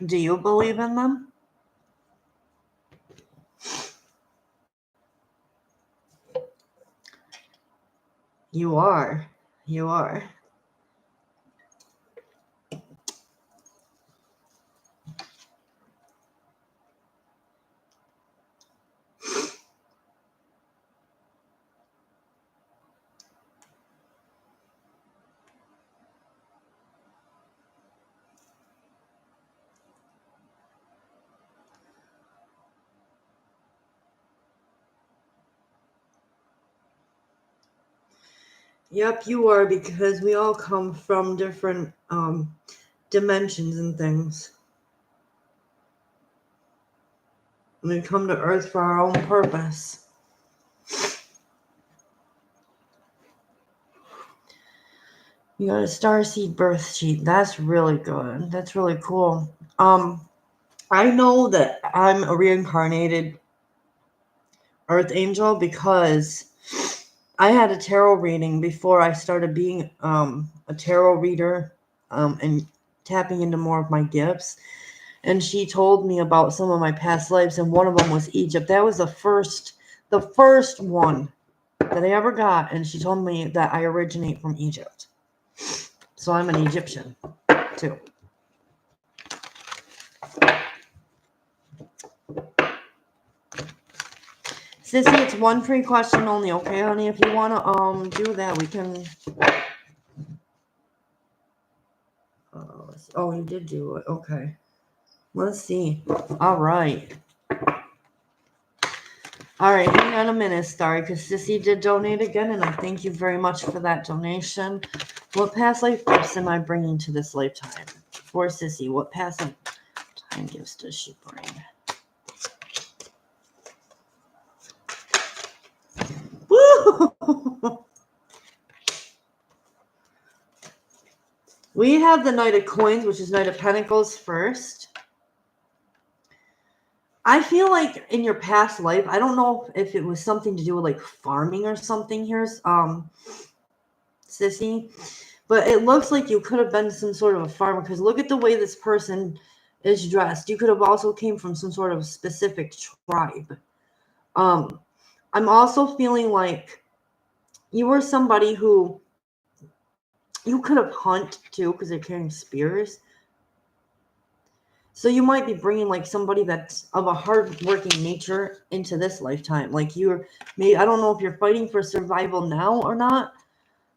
Do you believe in them? You are. You are. Yep, you are, because we all come from different dimensions and things. We come to Earth for our own purpose. You got a starseed birth sheet. That's really good. That's really cool. I know that I'm a reincarnated Earth angel because I had a tarot reading before I started being a tarot reader and tapping into more of my gifts. And she told me about some of my past lives, and one of them was Egypt. That was the first one that I ever got, and she told me that I originate from Egypt. So I'm an Egyptian too. Sissy, it's one free question only, okay, honey? If you want to do that, we can. Oh, you did do it. Okay. Let's see. All right. All right, hang on a minute, Starry, because Sissy did donate again, and I thank you very much for that donation. What past life gifts am I bringing to this lifetime? For Sissy, what past lifetime gifts does she bring? Woo! We have the Knight of Coins, which is Knight of Pentacles first. I feel like in your past life, I don't know if it was something to do with like farming or something here, Sissy, but it looks like you could have been some sort of a farmer, because look at the way this person is dressed. You could have also came from some sort of specific tribe. I'm also feeling like you were somebody who you could have hunted too, because they're carrying spears. So you might be bringing like somebody that's of a hard-working nature into this lifetime. Like I don't know if you're fighting for survival now or not,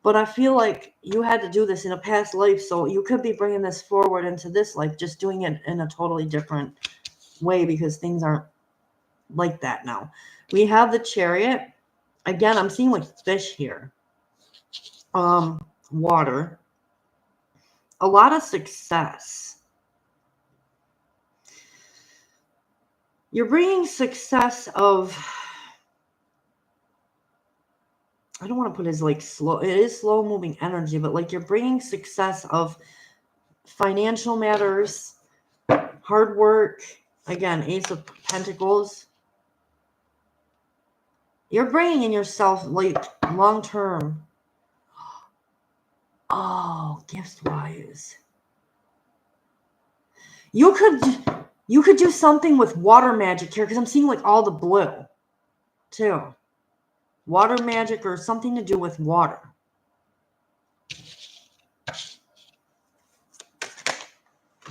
but I feel like you had to do this in a past life, so you could be bringing this forward into this life, just doing it in a totally different way, because things aren't like that now. We have the Chariot. Again, I'm seeing like fish here. Water. A lot of success. You're bringing success of, I don't want to put it as like slow. It is slow moving energy, but like you're bringing success of financial matters, hard work. Again, Ace of Pentacles. You're bringing in yourself like long term. Oh, gift wise. You could do something with water magic here, because I'm seeing like all the blue too. Water magic or something to do with water.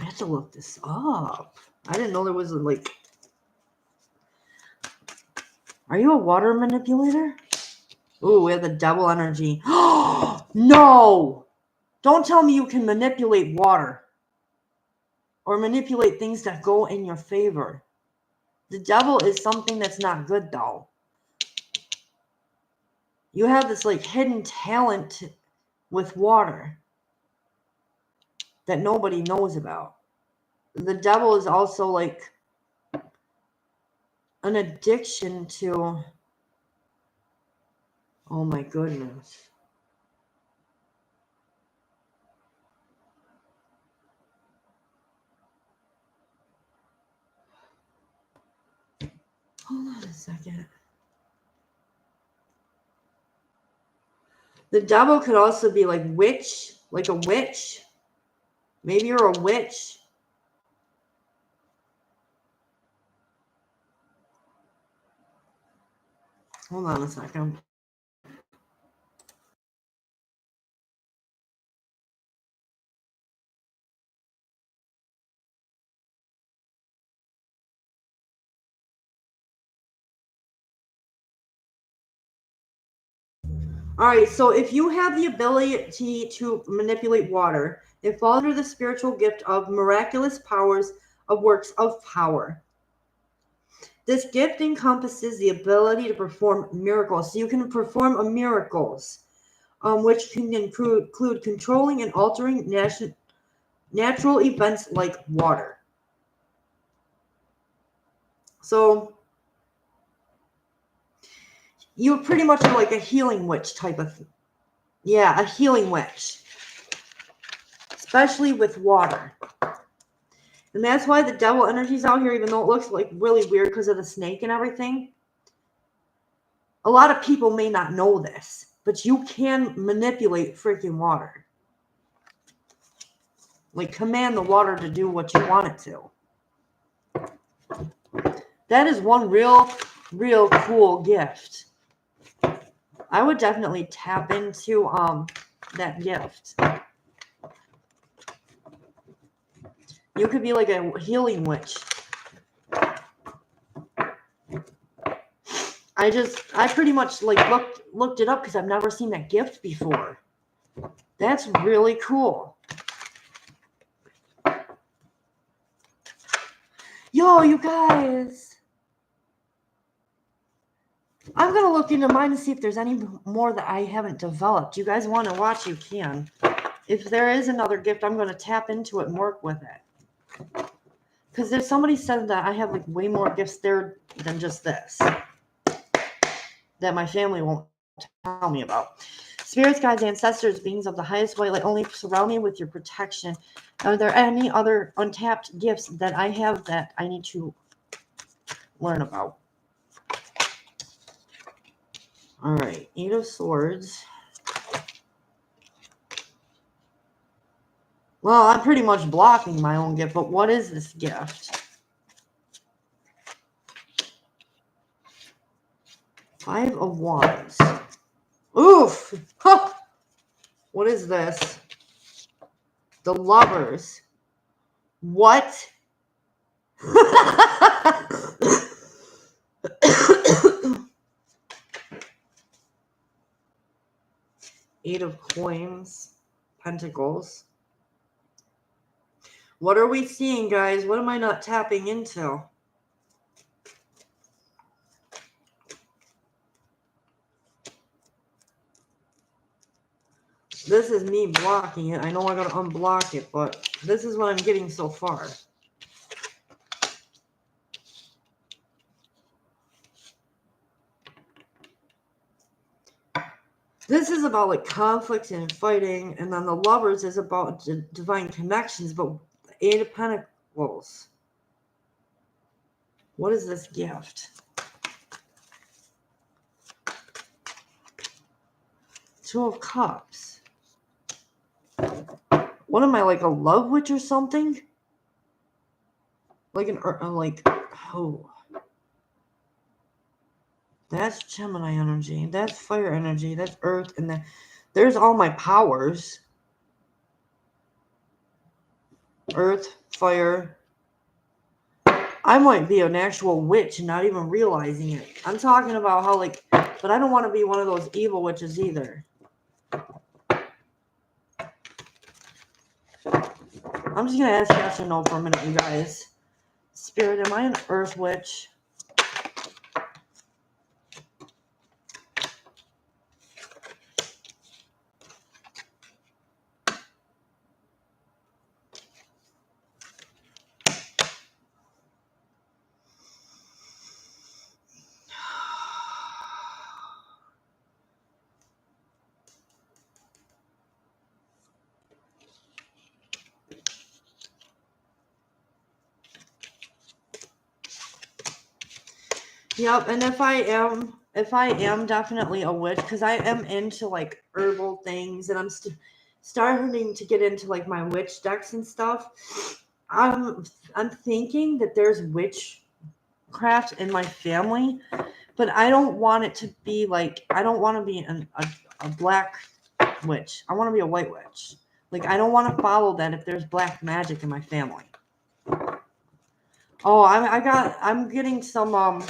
I have to look this up. I didn't know there was a like. Are you a water manipulator? Ooh, we have the Devil energy. No! Don't tell me you can manipulate water. Or manipulate things that go in your favor. The Devil is something that's not good, though. You have this like hidden talent with water that nobody knows about. The Devil is also like an addiction to... Oh my goodness. Hold on a second. The Devil could also be like witch, like a witch. Maybe you're a witch. Hold on a second. All right, so if you have the ability to manipulate water, it falls under the spiritual gift of miraculous powers of works of power. This gift encompasses the ability to perform miracles. So you can perform miracles. which can include controlling and altering natural events like water. So you pretty much are like a healing witch type of thing. Yeah, a healing witch. Especially with water. And that's why the devil energy's out here, even though it looks like really weird because of the snake and everything. A lot of people may not know this, but you can manipulate freaking water. Like command the water to do what you want it to. That is one real cool gift. I would definitely tap into that gift. You could be like a healing witch. I pretty much like looked it up because I've never seen that gift before. That's really cool. Yo, you guys. I'm going to look into mine and see if there's any more that I haven't developed. You guys want to watch, you can. If there is another gift, I'm going to tap into it and work with it. Because there's somebody said that I have like way more gifts there than just this. That my family won't tell me about. Spirits, guides, ancestors, beings of the highest white light, only surround me with your protection. Are there any other untapped gifts that I have that I need to learn about? All right, 8 of Swords. Well, I'm pretty much blocking my own gift, but what is this gift? 5 of Wands. Oof! Huh. What is this? The Lovers. What? Eight of Coins. Pentacles. What are we seeing, guys? What am I not tapping into? This is me blocking it. I know I gotta unblock it, but this is what I'm getting so far. This is about like conflict and fighting, and then the Lovers is about divine connections, but the 8 of Pentacles. What is this gift? 2 of Cups. What am I, like a love witch or something? Like oh. That's Gemini energy. That's fire energy. That's earth. And then there's all my powers. Earth, fire. I might be an actual witch and not even realizing it. I'm talking about how like, but I don't want to be one of those evil witches either. I'm just going to ask yes or no for a minute, you guys. Spirit, am I an earth witch? Yep, and if I am definitely a witch, because I am into like herbal things, and I'm starting to get into like my witch decks and stuff. I'm thinking that there's witchcraft in my family, but I don't want it to be like, I don't want to be a black witch. I want to be a white witch. Like, I don't want to follow that if there's black magic in my family. Oh, I'm getting some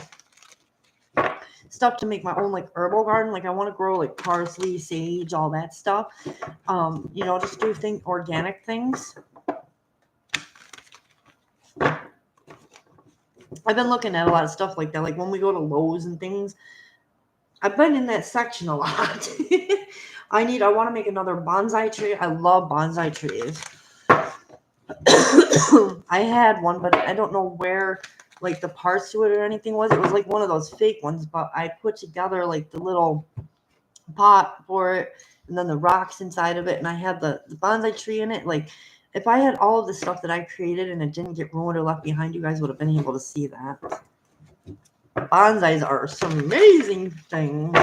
stuff to make my own like herbal garden. Like I want to grow like parsley, sage, all that stuff. You know, just do organic things. I've been looking at a lot of stuff like that. Like when we go to Lowe's and things, I've been in that section a lot. I want to make another bonsai tree. I love bonsai trees. I had one, but I don't know where like the parts to it or anything was. It was like one of those fake ones, but I put together like the little pot for it and then the rocks inside of it, and I had the bonsai tree in it. Like if I had all of the stuff that I created and it didn't get ruined or left behind, you guys would have been able to see that. Bonsais are some amazing things.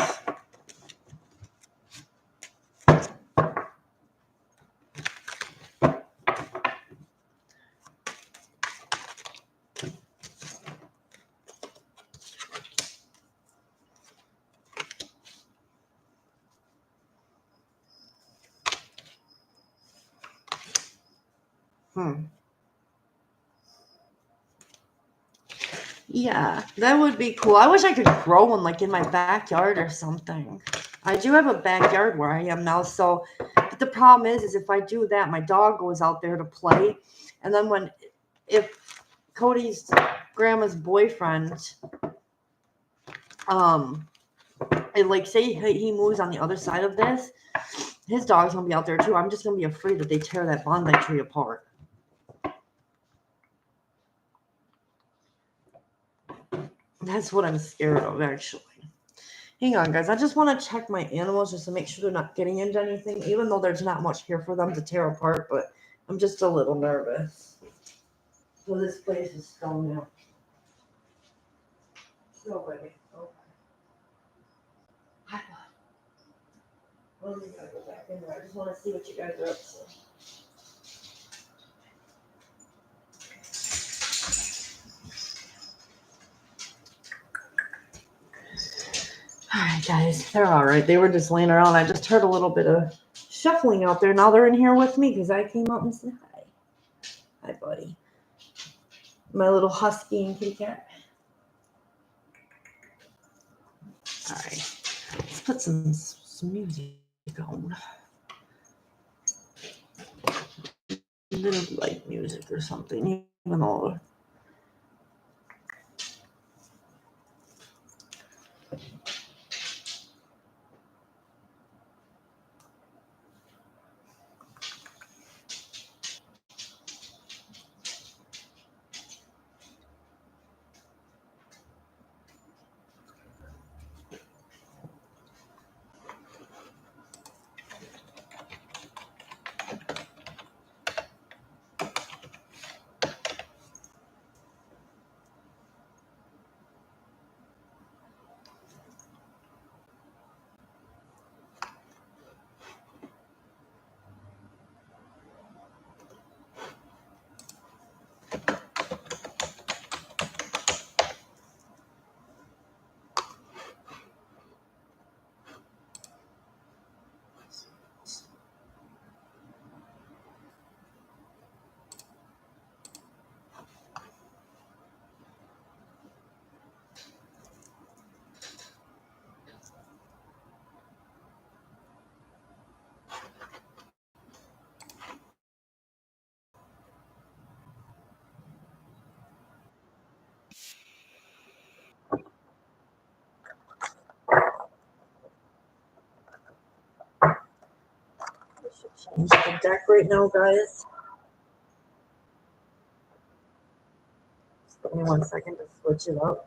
Yeah, that would be cool. I wish I could grow one like in my backyard or something. I do have a backyard where I am now, so but the problem is if I do that, my dog goes out there to play, and then if Cody's grandma's boyfriend, and like say he moves on the other side of this, his dog's gonna be out there too. I'm just gonna be afraid that they tear that bonsai tree apart. That's what I'm scared of, actually. Hang on, guys. I just want to check my animals just to make sure they're not getting into anything, even though there's not much here for them to tear apart, but I'm just a little nervous. So this place is still new. No, baby. Okay. Hi, bud. Well, we gotta go back in there. I just want to see what you guys are up to. All right, guys. They're all right. They were just laying around. I just heard a little bit of shuffling out there. Now they're in here with me because I came up and said hi. Hi, buddy. My little husky and kitty cat. All right. Let's put some music on. A little light music or something, even though I should change the deck right now, guys. Just give me 1 second to switch it up.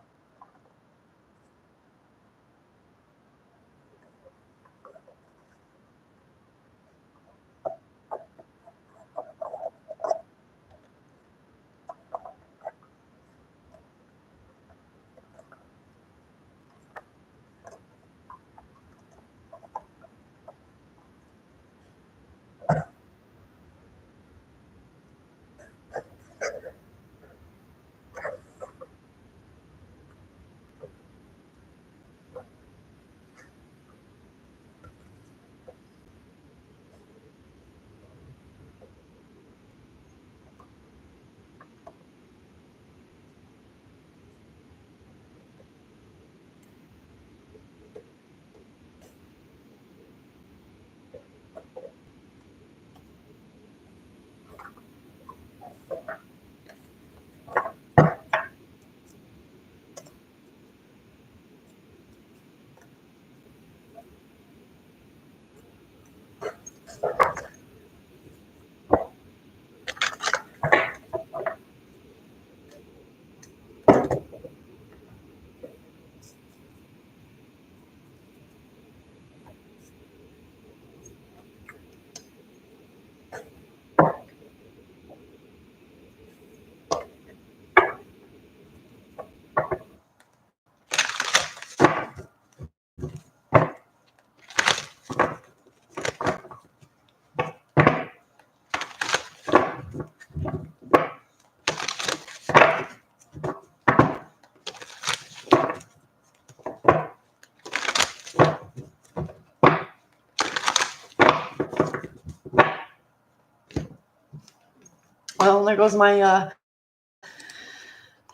there goes my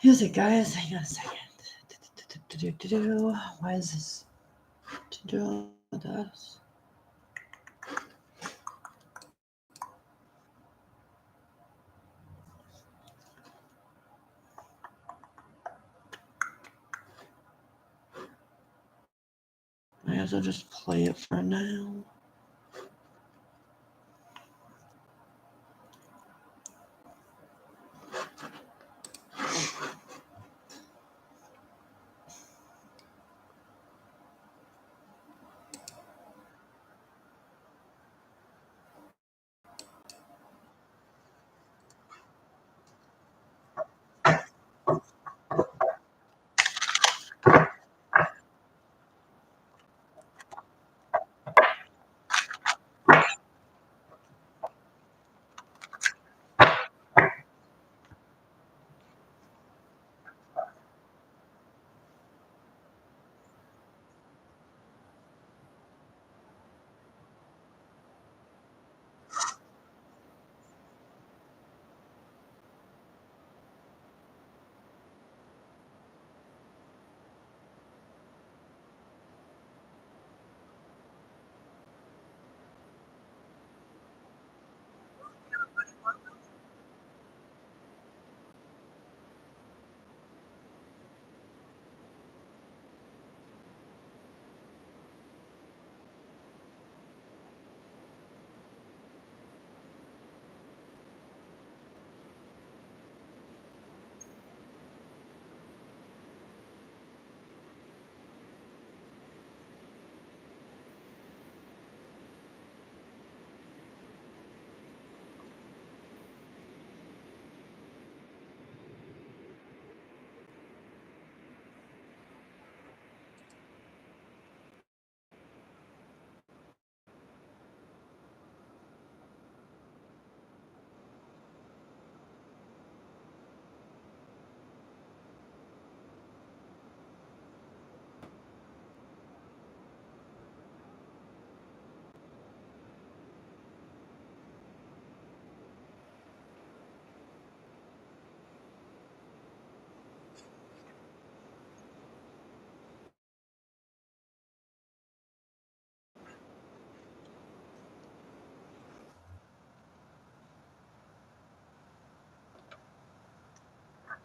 music, guys. Hang on a second. Why is this to do this? I guess I'll just play it for now.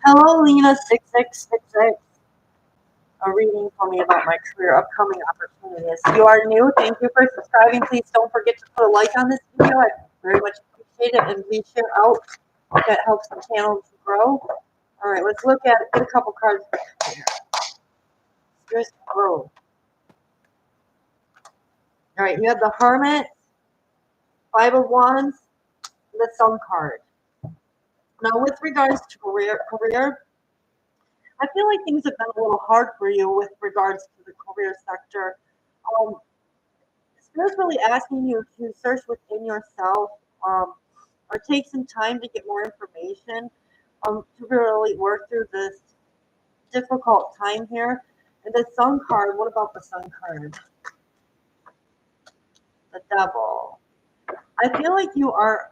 Hello, Lena6666. A reading for me about my career upcoming opportunities. If you are new, thank you for subscribing. Please don't forget to put a like on this video. I very much appreciate it. And please share out. That helps the channel to grow. All right, let's look at it. Get a couple cards. Here's growth. All right, you have the Hermit, Five of Wands, and the Sun card. Now, with regards to career, I feel like things have been a little hard for you with regards to the career sector. Spirit's really asking you to search within yourself, or take some time to get more information, to really work through this difficult time here. And the Sun card, what about the Sun card? The Devil. I feel like you are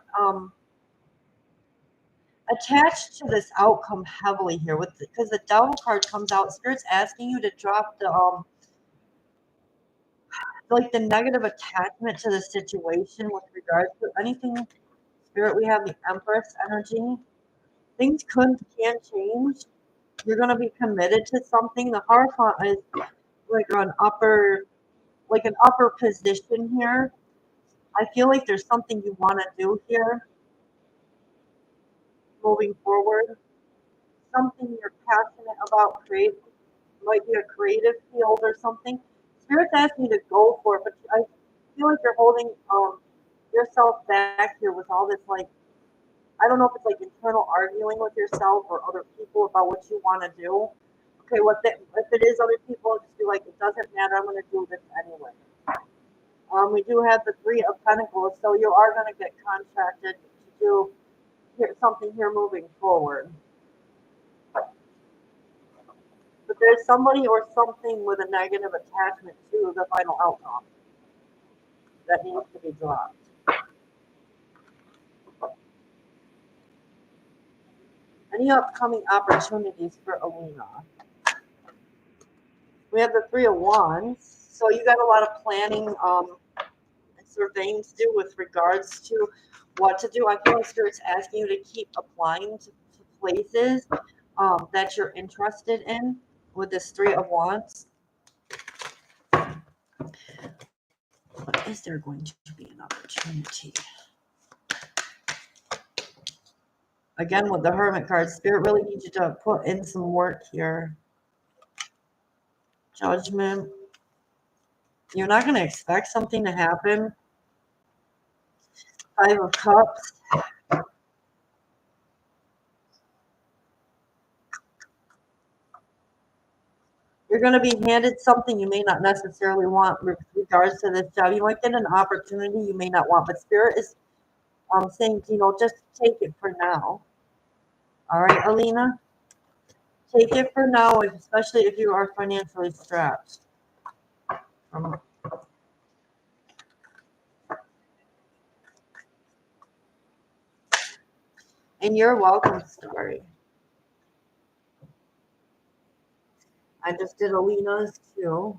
attached to this outcome heavily here, with because the Devil card comes out. Spirit's asking you to drop the like the negative attachment to the situation with regards to anything. Spirit, we have the Empress energy. Things can change. You're going to be committed to something. The Hierophant is like an upper position here. I feel like there's something you want to do here moving forward. Something you're passionate about, might be a creative field or something. Spirit's asking you to go for it, but I feel like you're holding yourself back here with all this, like, I don't know if it's like internal arguing with yourself or other people about what you want to do. Okay, if it is other people, just be like, it doesn't matter, I'm going to do this anyway. We do have the Three of Pentacles, so you are going to get contracted to do something here moving forward. But there's somebody or something with a negative attachment to the final outcome that needs to be dropped. Any upcoming opportunities for Alina? We have the Three of Wands. So you got a lot of planning and surveying to do with regards to what to do. I feel like Spirit's asking you to keep applying to places that you're interested in with this Three of Wands. But is there going to be an opportunity? Again, with the Hermit card, Spirit really needs you to put in some work here. Judgment. You're not going to expect something to happen. Five of Cups. You're going to be handed something you may not necessarily want with regards to this job. You might get an opportunity you may not want, but Spirit is saying, just take it for now. All right, Alina? Take it for now, especially if you are financially strapped. And you're welcome, Story. I just did Alina's too.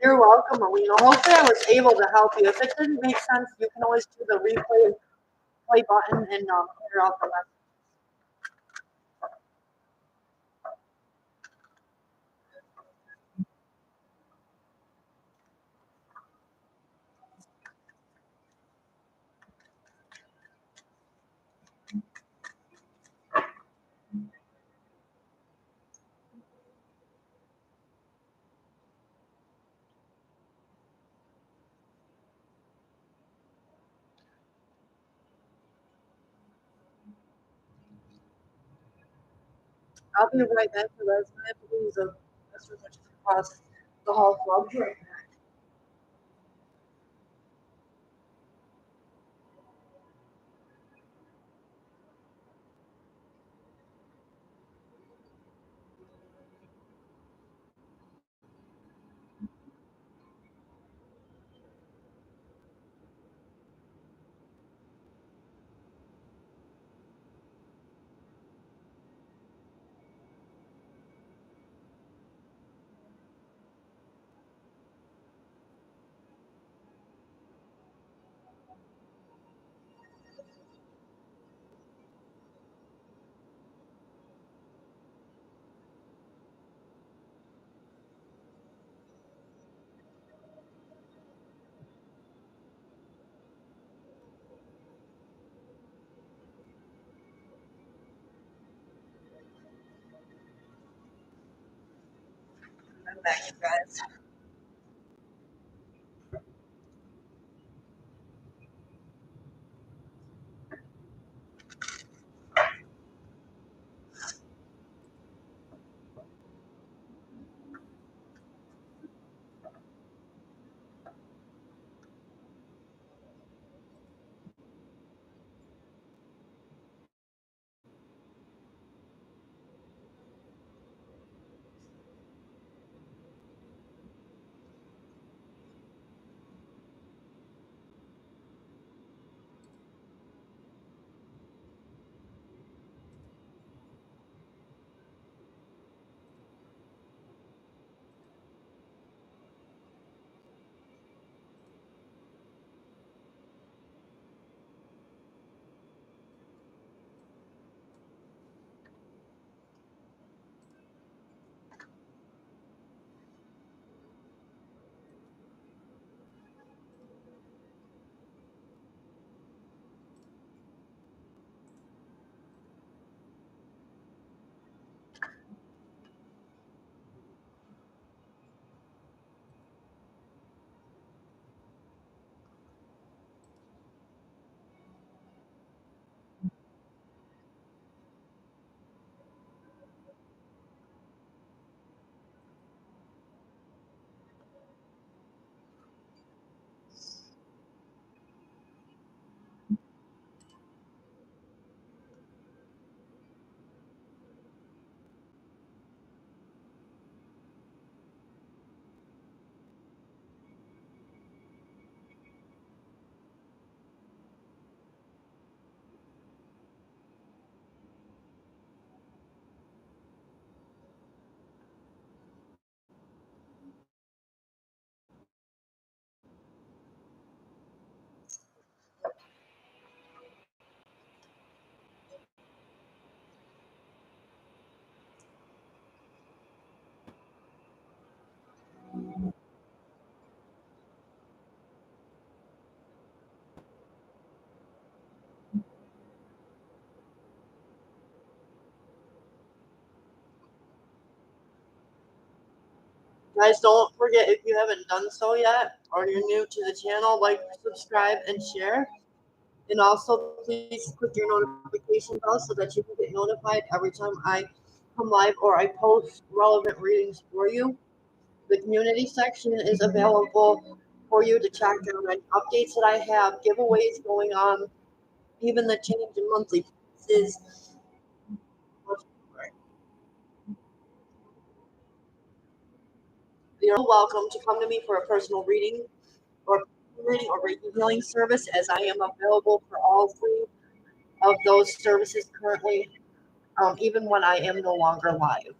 You're welcome, Alina. Hopefully I was able to help you. If it didn't make sense, you can always do the play button and clear out the rest. I'll be right back for this. I have to lose a message across the hall club. Right. I'm back, you guys. Guys, don't forget, if you haven't done so yet or you're new to the channel, like, subscribe, and share. And also, please click your notification bell so that you can get notified every time I come live or I post relevant readings for you. The community section is available for you to check out any updates that I have, giveaways going on, even the change in monthly prices. You're welcome to come to me for a personal reading or Reiki healing service, as I am available for all three of those services currently, even when I am no longer live.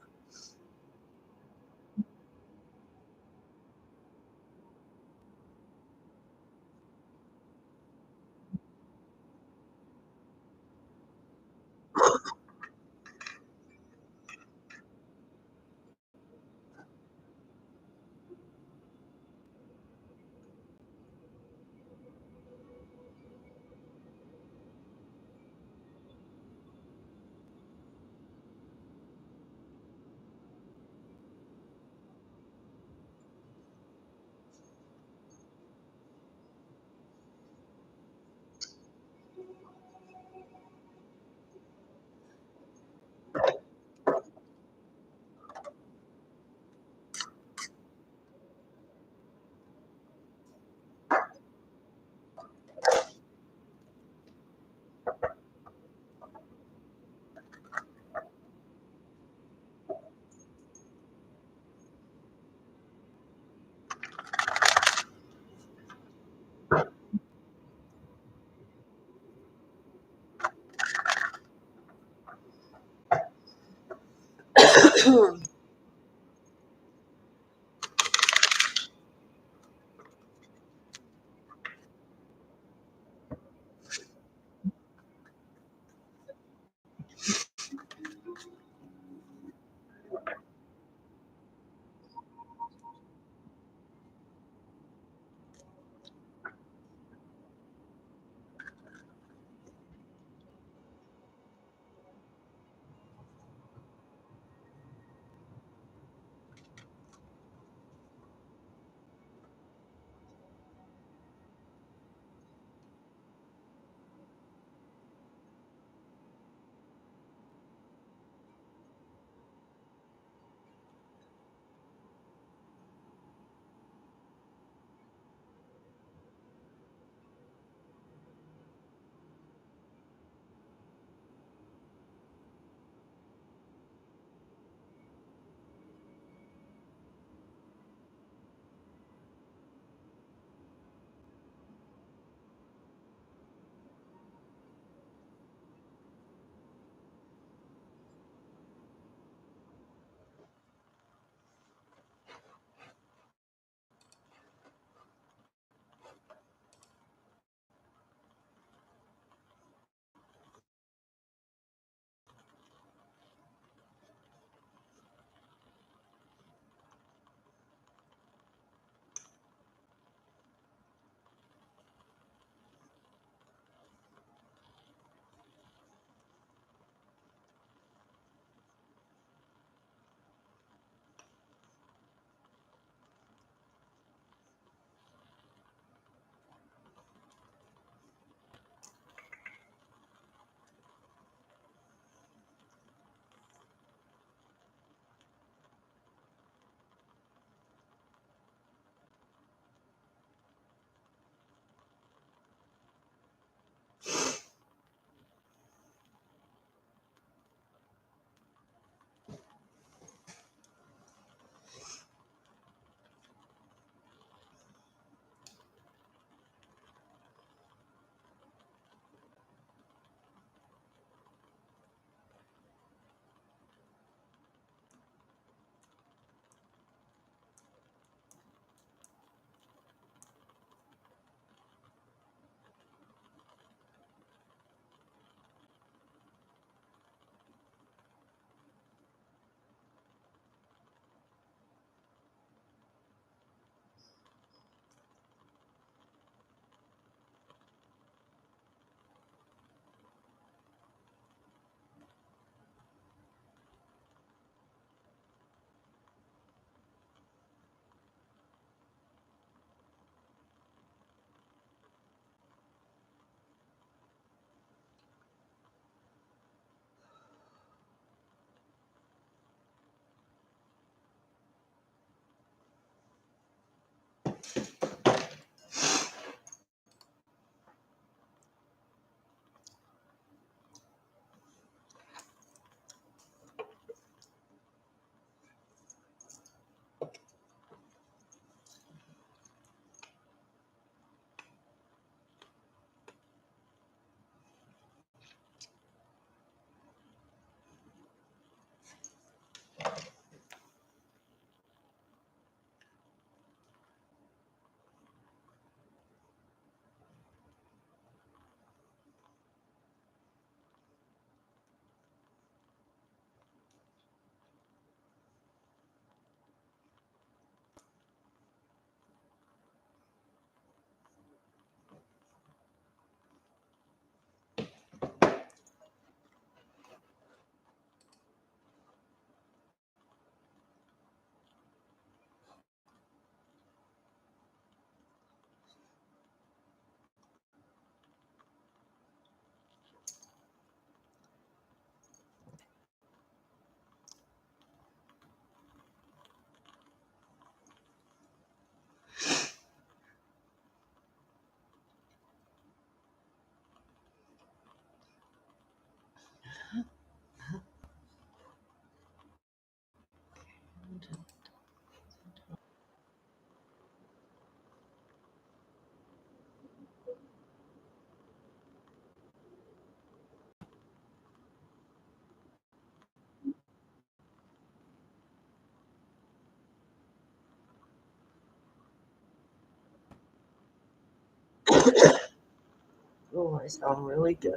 Oh, I sound really good.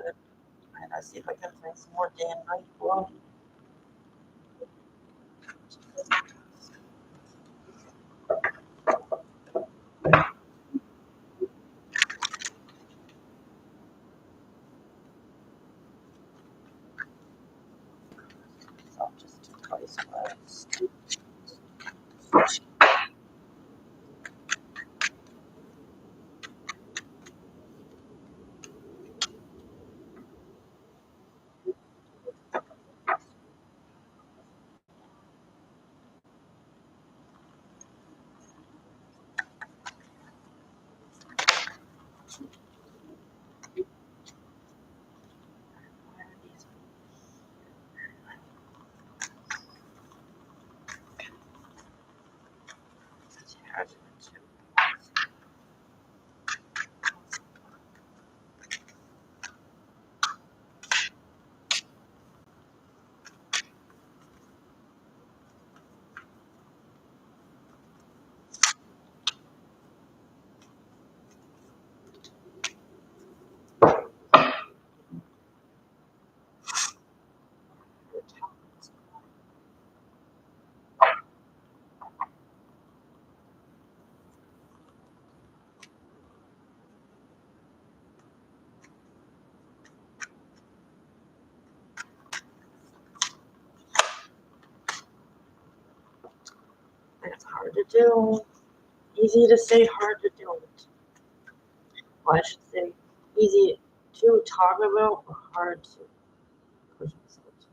And I see if I can find some more damn night blood. So I'll just do twice less. That's hard to do. Easy to say, hard to do it. Well, I should say easy to talk about, but hard to push myself to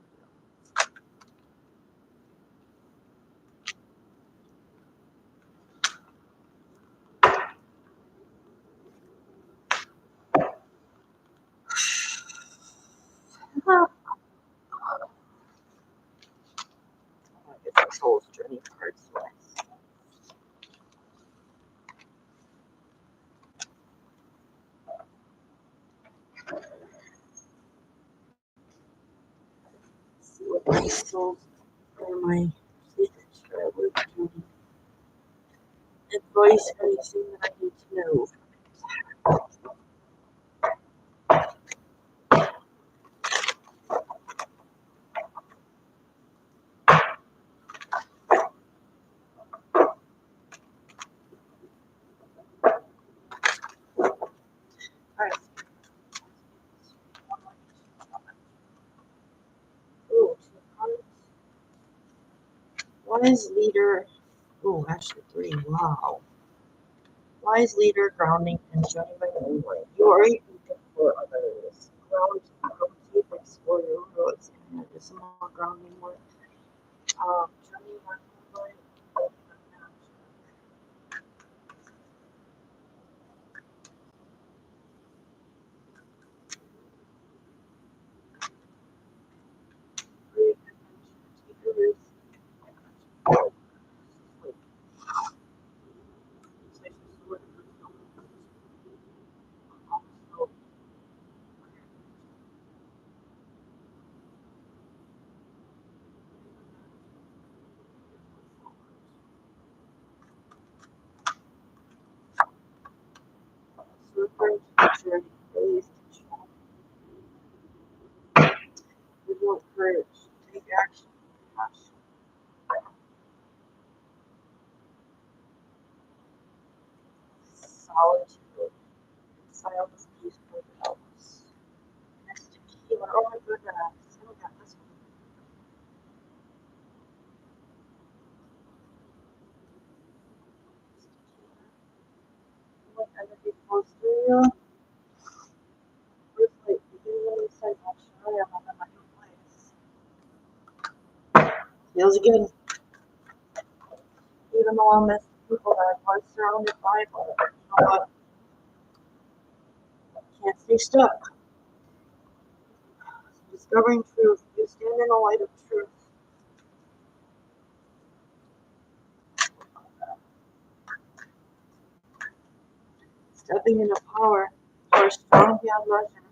do. I guess this whole journey hurts less. See what my souls or my secrets are with me. Advice, anything that I need to know. Alright. Ooh, 2 cards. Wise leader. Ooh, actually 3. Wow. Wise leader, grounding, and showing by moonlight. You are a beacon for others. Ground, deep, explore your roots, and do some more grounding work. Showing by moonlight. Visual courage, take action, solitude, silence, peaceful helps. Next tequila, oh my goodness, I don't got this one. What energy flows through you? First, like, beginning of the cycle, sure, I'm in my new place. Feels good. Even though I miss people that I was surrounded by, but you know what? Can't stay stuck. Discovering truth. You stand in the light of truth. Stepping into power. You are strong beyond measure.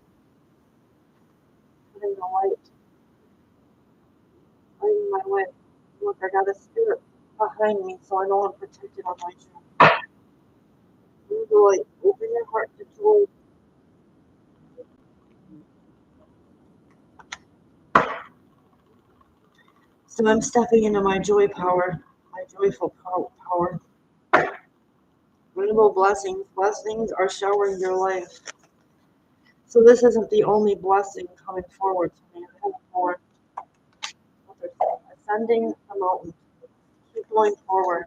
Putting the light. Lighting my way. Look, I got a spirit behind me, so I know I'm protected on my journey. Move the light. Open your heart to joy. So I'm stepping into my joy power, my joyful power. Rainbow blessings. Blessings are showering your life. So this isn't the only blessing coming forward to me. I'm forward. Ascending the mountain. Keep going forward.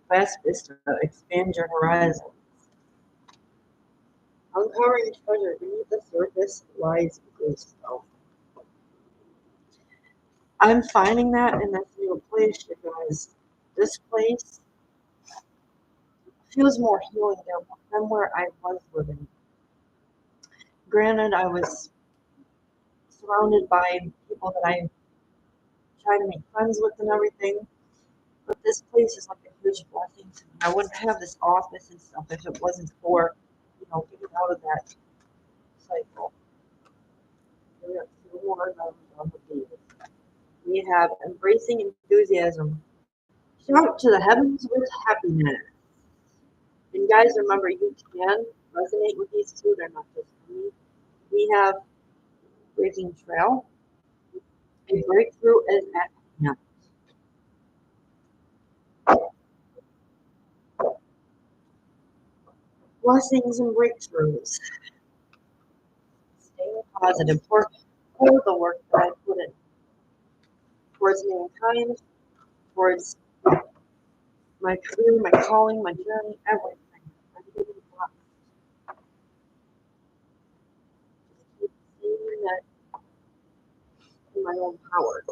Vast vista. Expand your horizon. Uncovering treasure beneath the surface lies graceful. I'm finding that in this new place, you guys. This place feels more healing than where I was living. Granted, I was surrounded by people that I try to make friends with and everything, but this place is like a huge blessing to me. I wouldn't have this office and stuff if it wasn't for, getting out of that cycle. We have two more of these. We have embracing enthusiasm. Shout to the heavens with happiness. And guys, remember, you can resonate with these two. They're not just for me. We have breaking trail. A breakthrough is at hand. Blessings and breakthroughs. Staying positive for the work that I put in towards mankind, towards my career, my calling, my journey, everything. I'm getting blessed. Just keep seeing that in my own power.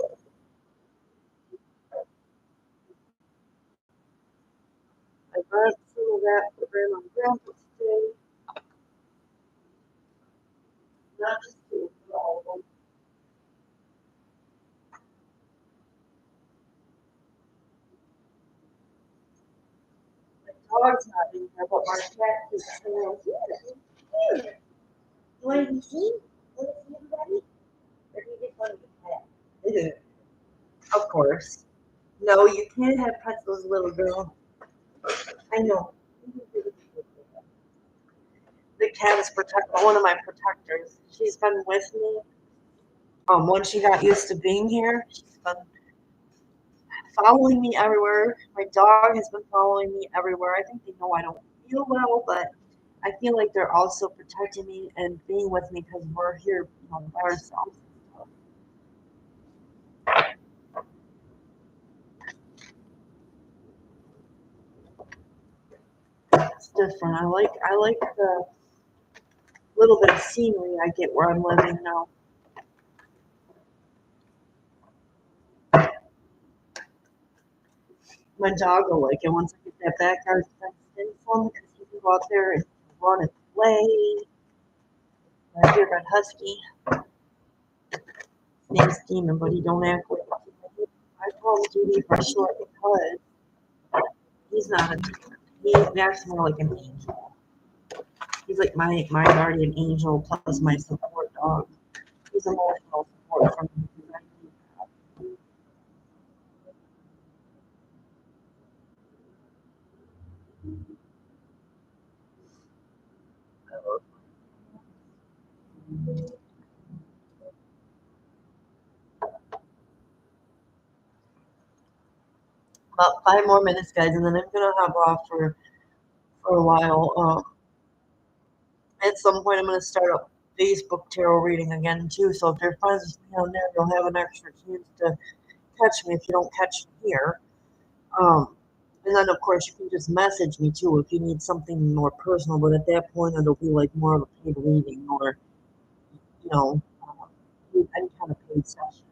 I brought some of that for Grandma and Grandpa today. Not just two, but all of them. My dog's not in here, but my cat is still here. You want to be seen? Want to see everybody? Or do you just want to be pet? Of course. No, you can't have pretzels, little girl. I know. The cat is one of my protectors. She's been with me. Once she got used to being here, she's been following me everywhere. My dog has been following me everywhere. I think they know I don't feel well, but I feel like they're also protecting me and being with me because we're here, by ourselves. It's different. I like the little bit of scenery I get where I'm living now. My dog will like it once I get that backyard fenced in for him because he can go out there and run and play. My favorite husky. His name's Demon, but he don't act like it. I call him Judy for short because he's not a demon. He acts more like an angel. He's like my guardian angel plus my support dog. He's emotional support from me because I need that. About 5 more minutes, guys, and then I'm gonna hop off for a while. At some point, I'm gonna start a Facebook tarot reading again too. So if you're friends with me on there, you'll have an extra chance to catch me if you don't catch me here. And then of course you can just message me too if you need something more personal. But at that point, it'll be like more of a paid reading or you know any kind of paid session.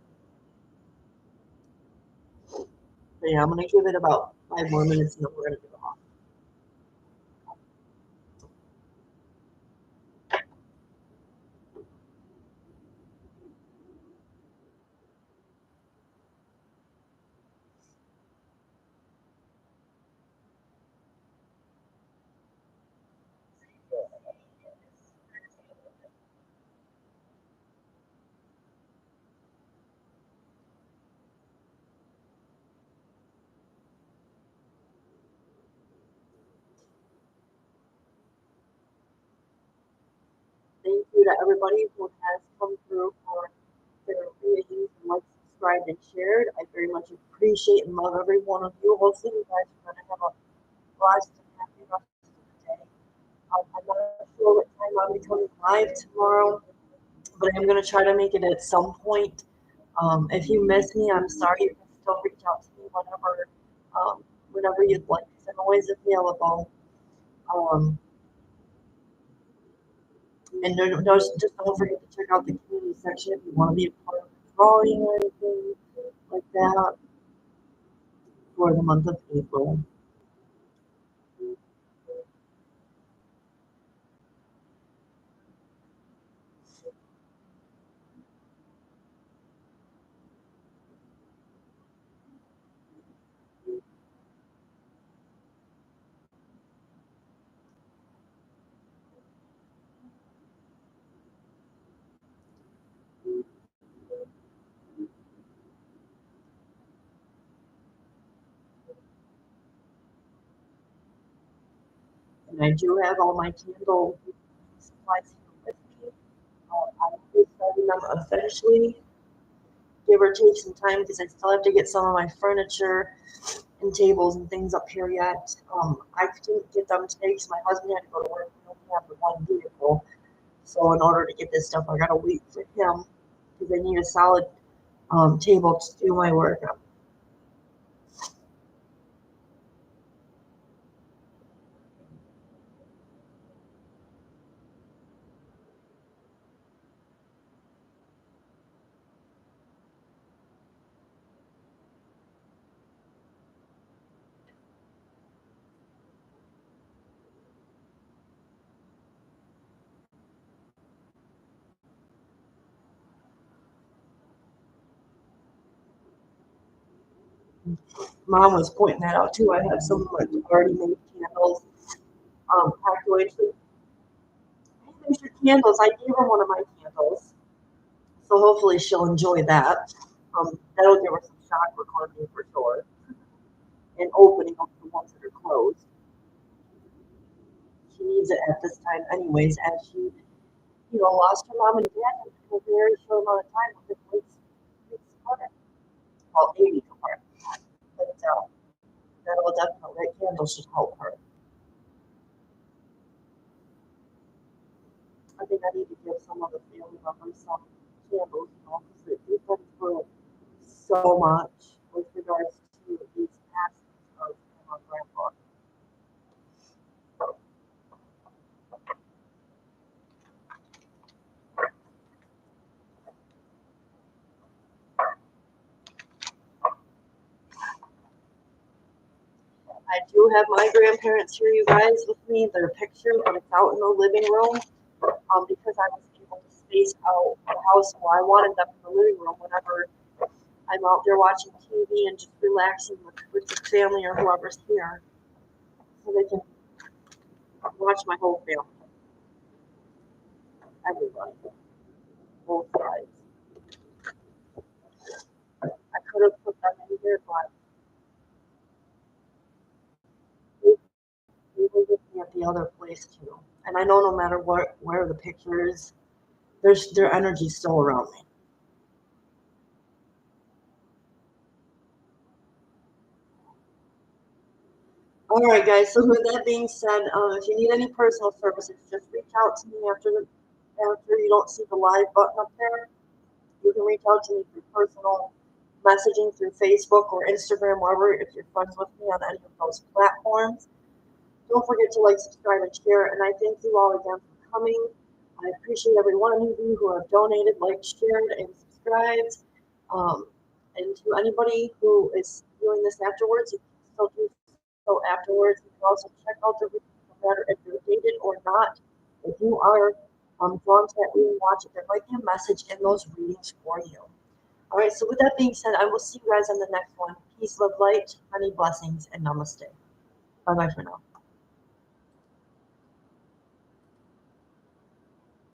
But yeah, I'm gonna give it about 5 more minutes and then we're gonna get off. everybody who has come through for their ratings and likes, subscribed, and shared. I very much appreciate and love every one of you. Hopefully, you guys are going to have a blessed and happy rest of the day. I'm not sure what time I'll be coming live tomorrow, but I'm going to try to make it at some point. If you miss me, I'm sorry. You can still reach out to me whenever you'd like. I'm always available. And just don't forget to check out the community section if you want to be a part of the drawing or anything like that for the month of April. And I do have all my candle supplies here with me. I will be starting them eventually, give or take some time, because I still have to get some of my furniture and tables and things up here yet. I couldn't get them today because my husband had to go to work. We only have the one vehicle. So in order to get this stuff, I gotta wait for him because I need a solid table to do my work on. Mom was pointing that out too. I have some like already made candles packed away. These are candles. I gave her one of my candles, so hopefully she'll enjoy that. That'll give her some shock recording for sure, and opening up the ones that are closed. She needs it at this time, anyways, as she, lost her mom and dad in a very short amount of time with weeks apart. Well, 8 weeks apart. But that'll definitely, that candle should help her. I think I need to give some of the family members some candles, because they've been through so much with regards to these passings of my grandpa. I do have my grandparents here, you guys, with me. Their picture, but it's out in the living room because I was able to space out the house where I wanted them in the living room whenever I'm out there watching TV and just relaxing with the family or whoever's here, so they can watch my whole family, everybody, both sides. I could have put them in here, but they were with me at the other place too. And I know no matter where the picture is, their energy's still around me. All right, guys. So with that being said, if you need any personal services, just reach out to me after you don't see the live button up there. You can reach out to me through personal messaging through Facebook or Instagram, wherever, if you're friends with me on any of those platforms. Don't forget to like, subscribe, and share. And I thank you all again for coming. I appreciate every one of you who have donated, liked, shared, and subscribed. And to anybody who is doing this afterwards, you can still do so afterwards. You can also check out the reading, no matter if you're dated or not. If you are drawn to that reading, watch it. There might be a message in those readings for you. All right, so with that being said, I will see you guys on the next one. Peace, love, light, many blessings, and namaste. Bye-bye for now.